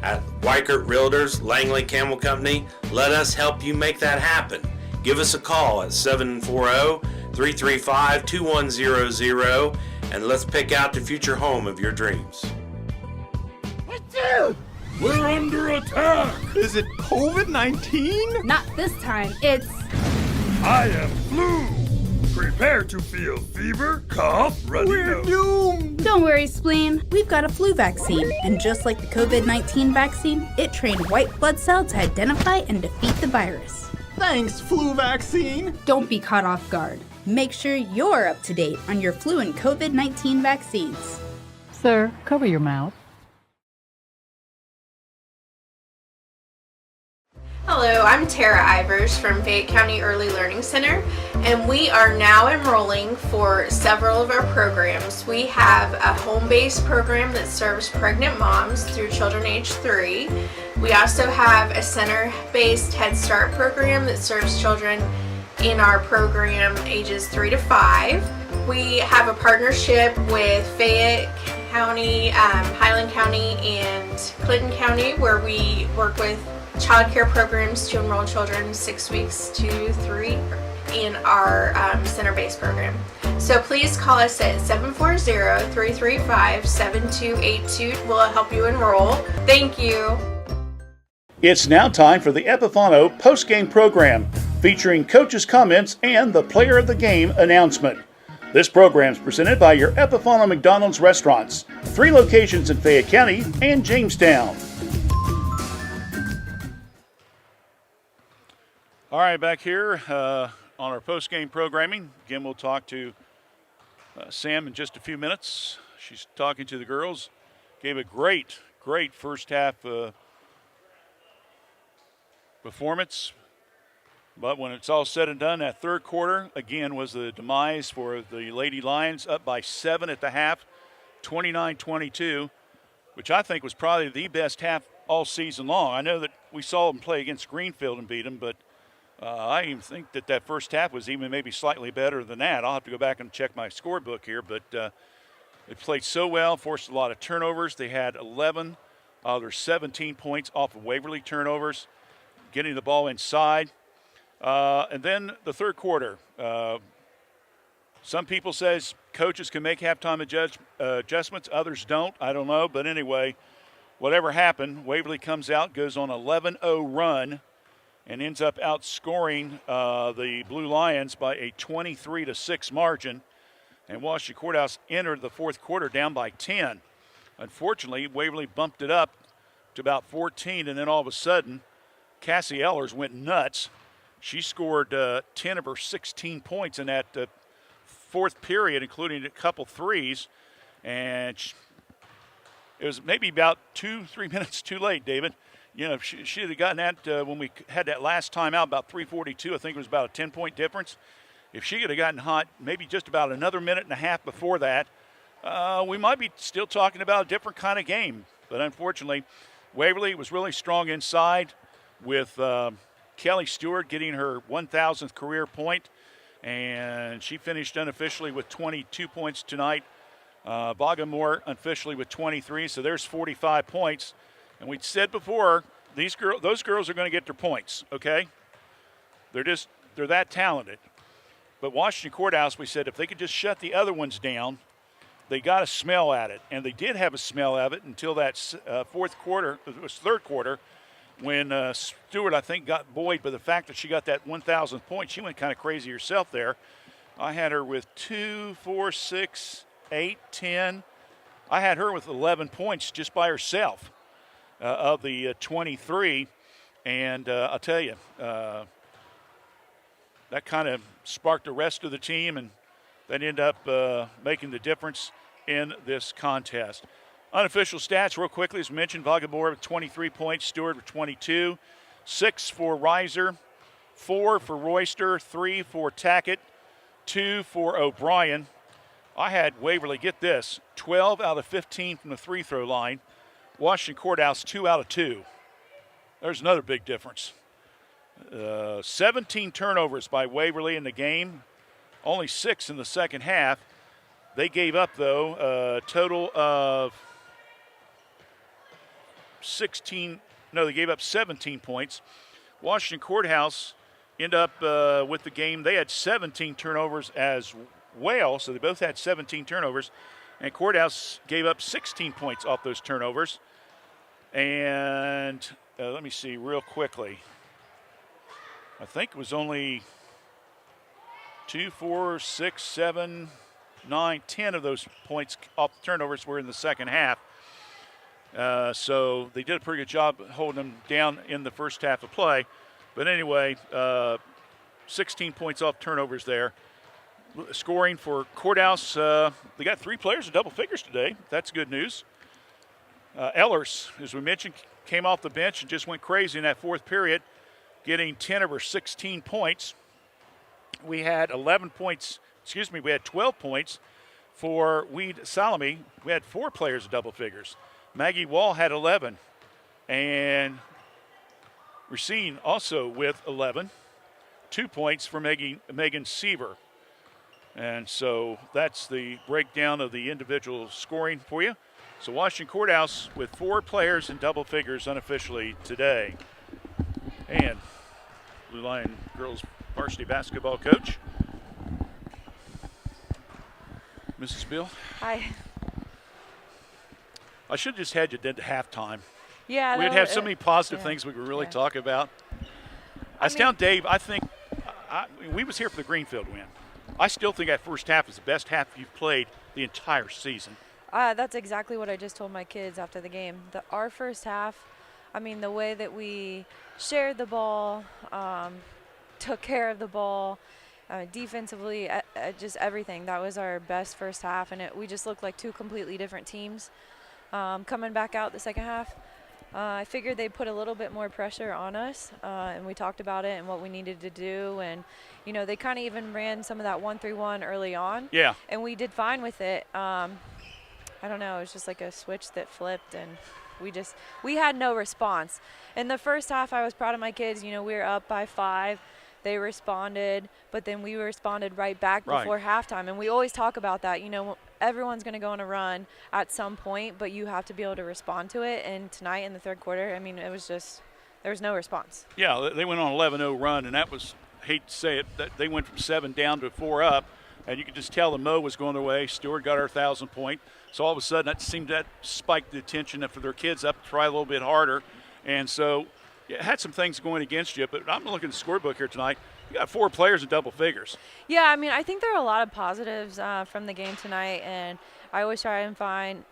Speaker 18: At Weichert Realtors, Langley Campbell Company, let us help you make that happen. Give us a call at 740-335-2100 and let's pick out the future home of your dreams.
Speaker 5: We're under attack!
Speaker 6: Is it COVID-19?
Speaker 8: Not this time. It's...
Speaker 5: I am flu! Prepare to feel fever, cough, runny nose.
Speaker 6: Doomed!
Speaker 8: Don't worry, Spleen. We've got a flu vaccine. And just like the COVID-19 vaccine, it trained white blood cells to identify and defeat the virus.
Speaker 6: Thanks, flu vaccine!
Speaker 8: Don't be caught off guard. Make sure you're up to date on your flu and COVID-19 vaccines.
Speaker 9: Sir, cover your mouth.
Speaker 20: Hello, I'm Tara Ivers from Fayette County Early Learning Center, and we are now enrolling for several of our programs. We have a home-based program that serves pregnant moms through children age 3. We also have a center-based Head Start program that serves children in our program ages 3 to 5. We have a partnership with Fayette County, Highland County, and Clinton County, where we work with child care programs to enroll children 6 weeks to 3 in our center-based program. So please call us at 740-335-7282. We'll help you enroll. Thank you.
Speaker 3: It's now time for the Epifano post-game program, featuring coaches' comments and the player of the game announcement. This program is presented by your Epifano McDonald's restaurants, 3 locations in Fayette County and Jamestown. All right, back here on our post-game programming. Again, we'll talk to Sam in just a few minutes. She's talking to the girls. Gave a great first half performance. But when it's all said and done, that third quarter, again, was the demise for the Lady Lions, up by 7 at the half, 29-22, which I think was probably the best half all season long. I know that we saw them play against Greenfield and beat them, but I even think that first half was even maybe slightly better than that. I'll have to go back and check my scorebook here, but they played so well, forced a lot of turnovers. They had 11 of their 17 points off of Waverly turnovers, getting the ball inside. And then the third quarter. Some people says coaches can make halftime adjustments. Others don't. I don't know. But anyway, whatever happened, Waverly comes out, goes on 11-0 run, and ends up outscoring the Blue Lions by a 23-6 margin. And Washington Courthouse entered the fourth quarter down by 10. Unfortunately, Waverly bumped it up to about 14, and then all of a sudden, Cassie Ellers went nuts. She scored 10 of her 16 points in that fourth period, including a couple threes. And it was maybe about 2-3 minutes too late, David. You know, she had gotten that when we had that last time out, about 3:42. I think it was about a 10-point difference. If she could have gotten hot maybe just about another minute and a half before that, we might be still talking about a different kind of game. But unfortunately, Waverly was really strong inside with Kelly Stewart getting her 1,000th career point, and she finished unofficially with 22 points tonight. Vaughamore unofficially with 23, so there's 45 points. And we said before, those girls are going to get their points, okay? They're that talented. But Washington Courthouse, we said if they could just shut the other ones down, they got a smell at it. And they did have a smell of it until that third quarter, when Stewart, I think, got buoyed by the fact that she got that 1,000th point. She went kind of crazy herself there. I had her with 2, 4, 6, 8, 10. I had her with 11 points just by herself of the 23. And I'll tell you, that kind of sparked the rest of the team, and that ended up making the difference in this contest. Unofficial stats, real quickly, as mentioned, Vaughamore with 23 points, Stewart with 22, 6 for Reiser, 4 for Royster, 3 for Tackett, 2 for O'Brien. I had Waverly, get this, 12 out of 15 from the free throw line. Washington Courthouse, 2 out of 2. There's another big difference. 17 turnovers by Waverly in the game, only 6 in the second half. They gave up, though, a total of they gave up 17 points. Washington Courthouse ended up with the game. They had 17 turnovers as well, so they both had 17 turnovers. And Courthouse gave up 16 points off those turnovers. And let me see real quickly. I think it was only 2, 4, 6, 7, 9, 10 of those points off the turnovers were in the second half. So they did a pretty good job holding them down in the first half of play. But anyway, 16 points off turnovers there. Scoring for Courthouse, they got 3 players in double figures today. That's good news. Ellers, as we mentioned, came off the bench and just went crazy in that fourth period, getting 10 of her 16 points. We had 12 points for Weed Salome. We had 4 players in double figures. Maggie Wall had 11. And Racine also with 11. 2 points for Megan Seaver. And so that's the breakdown of the individual scoring for you. So Washington Courthouse with 4 players in double figures unofficially today. And Blue Lion girls varsity basketball coach, Mrs. Bill.
Speaker 12: Hi.
Speaker 3: I should have just had you did halftime.
Speaker 12: Yeah.
Speaker 3: We'd have so many positive things we could really talk about. I was telling Dave, I think we was here for the Greenfield win. I still think that first half is the best half you've played the entire season.
Speaker 12: That's exactly what I just told my kids after the game. Our first half, I mean, the way that we shared the ball, took care of the ball, defensively, just everything. That was our best first half, and we just looked like 2 completely different teams. Coming back out the second half, I figured they'd put a little bit more pressure on us, and we talked about it and what we needed to do. And, they kind of even ran some of that 1-3-1 early on.
Speaker 3: Yeah.
Speaker 12: And we did fine with it. I don't know. It was just like a switch that flipped, and we had no response. In the first half, I was proud of my kids. We were up by 5. They responded, but then we responded right back before halftime. And we always talk about that. Everyone's going to go on a run at some point, but you have to be able to respond to it. And tonight in the third quarter, I mean, it was just there was no response.
Speaker 3: Yeah, they went on an 11-0 run, and that was, hate to say it, that they went from 7 down to 4 up. And you could just tell the Mo was going their way. Stewart got her 1,000 point. So all of a sudden that seemed that spiked the attention for their kids up to try a little bit harder. And so it had some things going against you. But I'm looking at the scorebook here tonight. You got 4 players in double figures.
Speaker 12: Yeah, I mean, I think there are a lot of positives from the game tonight. And I always try and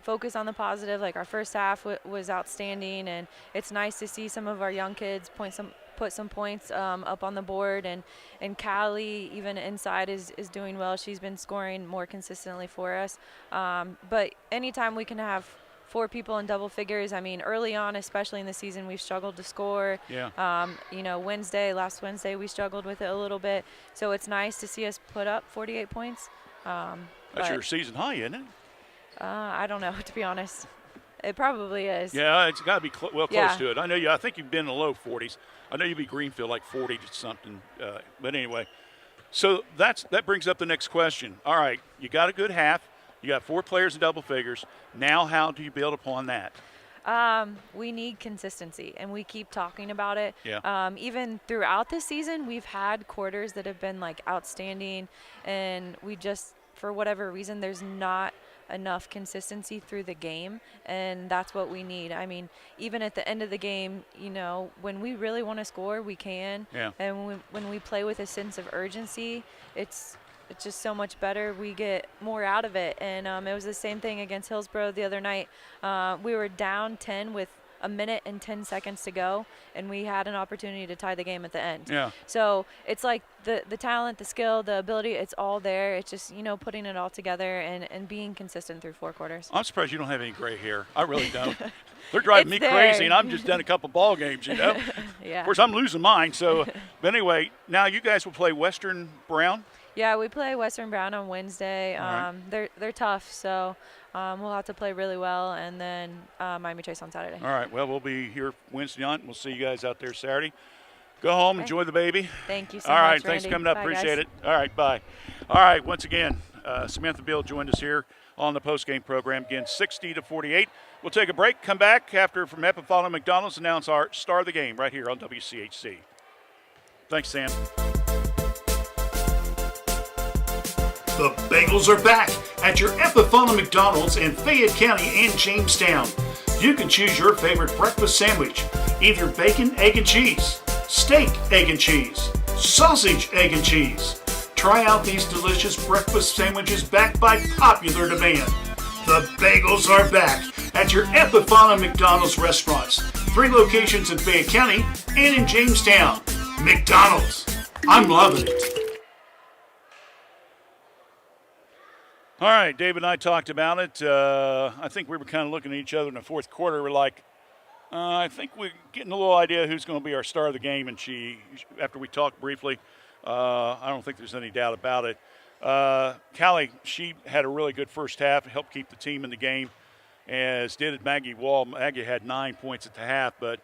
Speaker 12: focus on the positive. Like our first half was outstanding. And it's nice to see some of our young kids put some points up on the board, and Callie, even inside, is doing well. She's been scoring more consistently for us. But anytime we can have 4 people in double figures, I mean, early on, especially in the season, we've struggled to score.
Speaker 3: Yeah.
Speaker 12: Last Wednesday, we struggled with it a little bit. So it's nice to see us put up 48 points.
Speaker 3: That's your season high, isn't it?
Speaker 12: I don't know, to be honest. It probably is.
Speaker 3: Yeah, it's got to be close to it. I think you've been in the low 40s. I know you beat Greenfield like 40 to something. But anyway, so that brings up the next question. All right, you got a good half. You got 4 players in double figures. Now how do you build upon that?
Speaker 12: We need consistency, and we keep talking about it.
Speaker 3: Yeah.
Speaker 12: Even throughout the season, we've had quarters that have been like outstanding, and we just, for whatever reason, there's not enough consistency through the game, and that's what we need. I mean, even at the end of the game, when we really want to score, we can.
Speaker 3: Yeah.
Speaker 12: And when we play with a sense of urgency, it's just so much better. We get more out of it. And it was the same thing against Hillsborough the other night. We were down 10 with a minute and 10 seconds to go, and we had an opportunity to tie the game at the end.
Speaker 3: Yeah.
Speaker 12: So it's like the talent, the skill, the ability, it's all there. It's just, putting it all together and being consistent through 4 quarters.
Speaker 3: I'm surprised you don't have any gray hair. I really don't. They're driving me crazy, and I'm just done a couple ball games,
Speaker 12: Yeah.
Speaker 3: Of course, I'm losing mine. So, but anyway, now you guys will play Western Brown.
Speaker 12: Yeah, we play Western Brown on Wednesday.
Speaker 3: Right.
Speaker 12: They're tough, so we'll have to play really well, and then Miami Trace on Saturday.
Speaker 3: All right. Well, we'll be here Wednesday night. We'll see you guys out there Saturday. Go home, enjoy the baby.
Speaker 12: Thank you so
Speaker 3: much. All right,
Speaker 12: much,
Speaker 3: thanks for
Speaker 12: Randy.
Speaker 3: coming up.
Speaker 12: Bye,
Speaker 3: Appreciate
Speaker 12: guys.
Speaker 3: it. All right, bye. All right, once again, Samantha Bill joined us here on the postgame program. Again, 60-48. We'll take a break, come back after from Epifano McDonald's, announce our star of the game right here on WCHC. Thanks, Sam.
Speaker 4: The Bagels are back at your Epifano McDonald's in Fayette County and Jamestown. You can choose your favorite breakfast sandwich, either bacon, egg, and cheese, steak, egg, and cheese, sausage, egg, and cheese. Try out these delicious breakfast sandwiches backed by popular demand. The Bagels are back at your Epifano McDonald's restaurants. 3 locations in Fayette County and in Jamestown. McDonald's. I'm loving it.
Speaker 3: All right, David and I talked about it. I think we were kind of looking at each other in the fourth quarter. We're like, I think we're getting a little idea who's going to be our star of the game. And after we talked briefly, I don't think there's any doubt about it. Callie, she had a really good first half, helped keep the team in the game, as did Maggie Wall. Maggie had 9 points at the half, but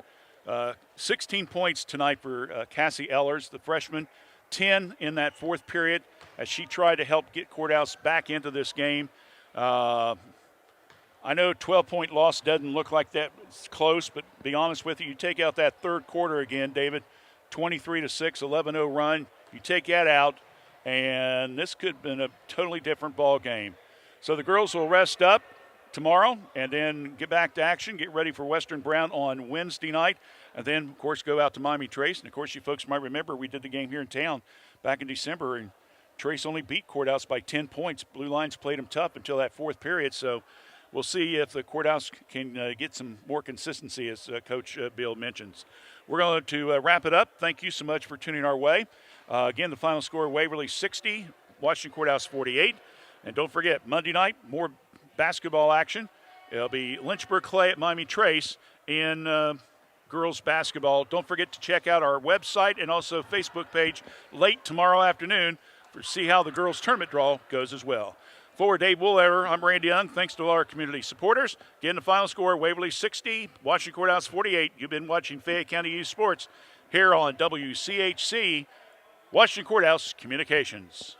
Speaker 3: 16 points tonight for Cassie Ellers, the freshman, 10 in that fourth period, as she tried to help get Courthouse back into this game. I know 12-point loss doesn't look like that it's close, but to be honest with you take out that third quarter again, David, 23-6, 11-0 run. You take that out, and this could have been a totally different ball game. So the girls will rest up tomorrow and then get back to action, get ready for Western Brown on Wednesday night, and then, of course, go out to Miami Trace. And, of course, you folks might remember we did the game here in town back in December, and Trace only beat Courthouse by 10 points. Blue Lines played them tough until that fourth period. So we'll see if the Courthouse can get some more consistency, as Coach Bill mentions. We're going to wrap it up. Thank you so much for tuning our way. Again, the final score, Waverly 60, Washington Courthouse 48. And don't forget, Monday night, more basketball action. It'll be Lynchburg Clay at Miami Trace in girls basketball. Don't forget to check out our website and also Facebook page late tomorrow afternoon to see how the girls tournament draw goes as well. For Dave Woolever, I'm Randy Young. Thanks to all our community supporters. Again, the final score, Waverly 60, Washington Courthouse 48. You've been watching Fayette County Youth Sports here on WCHC, Washington Courthouse Communications.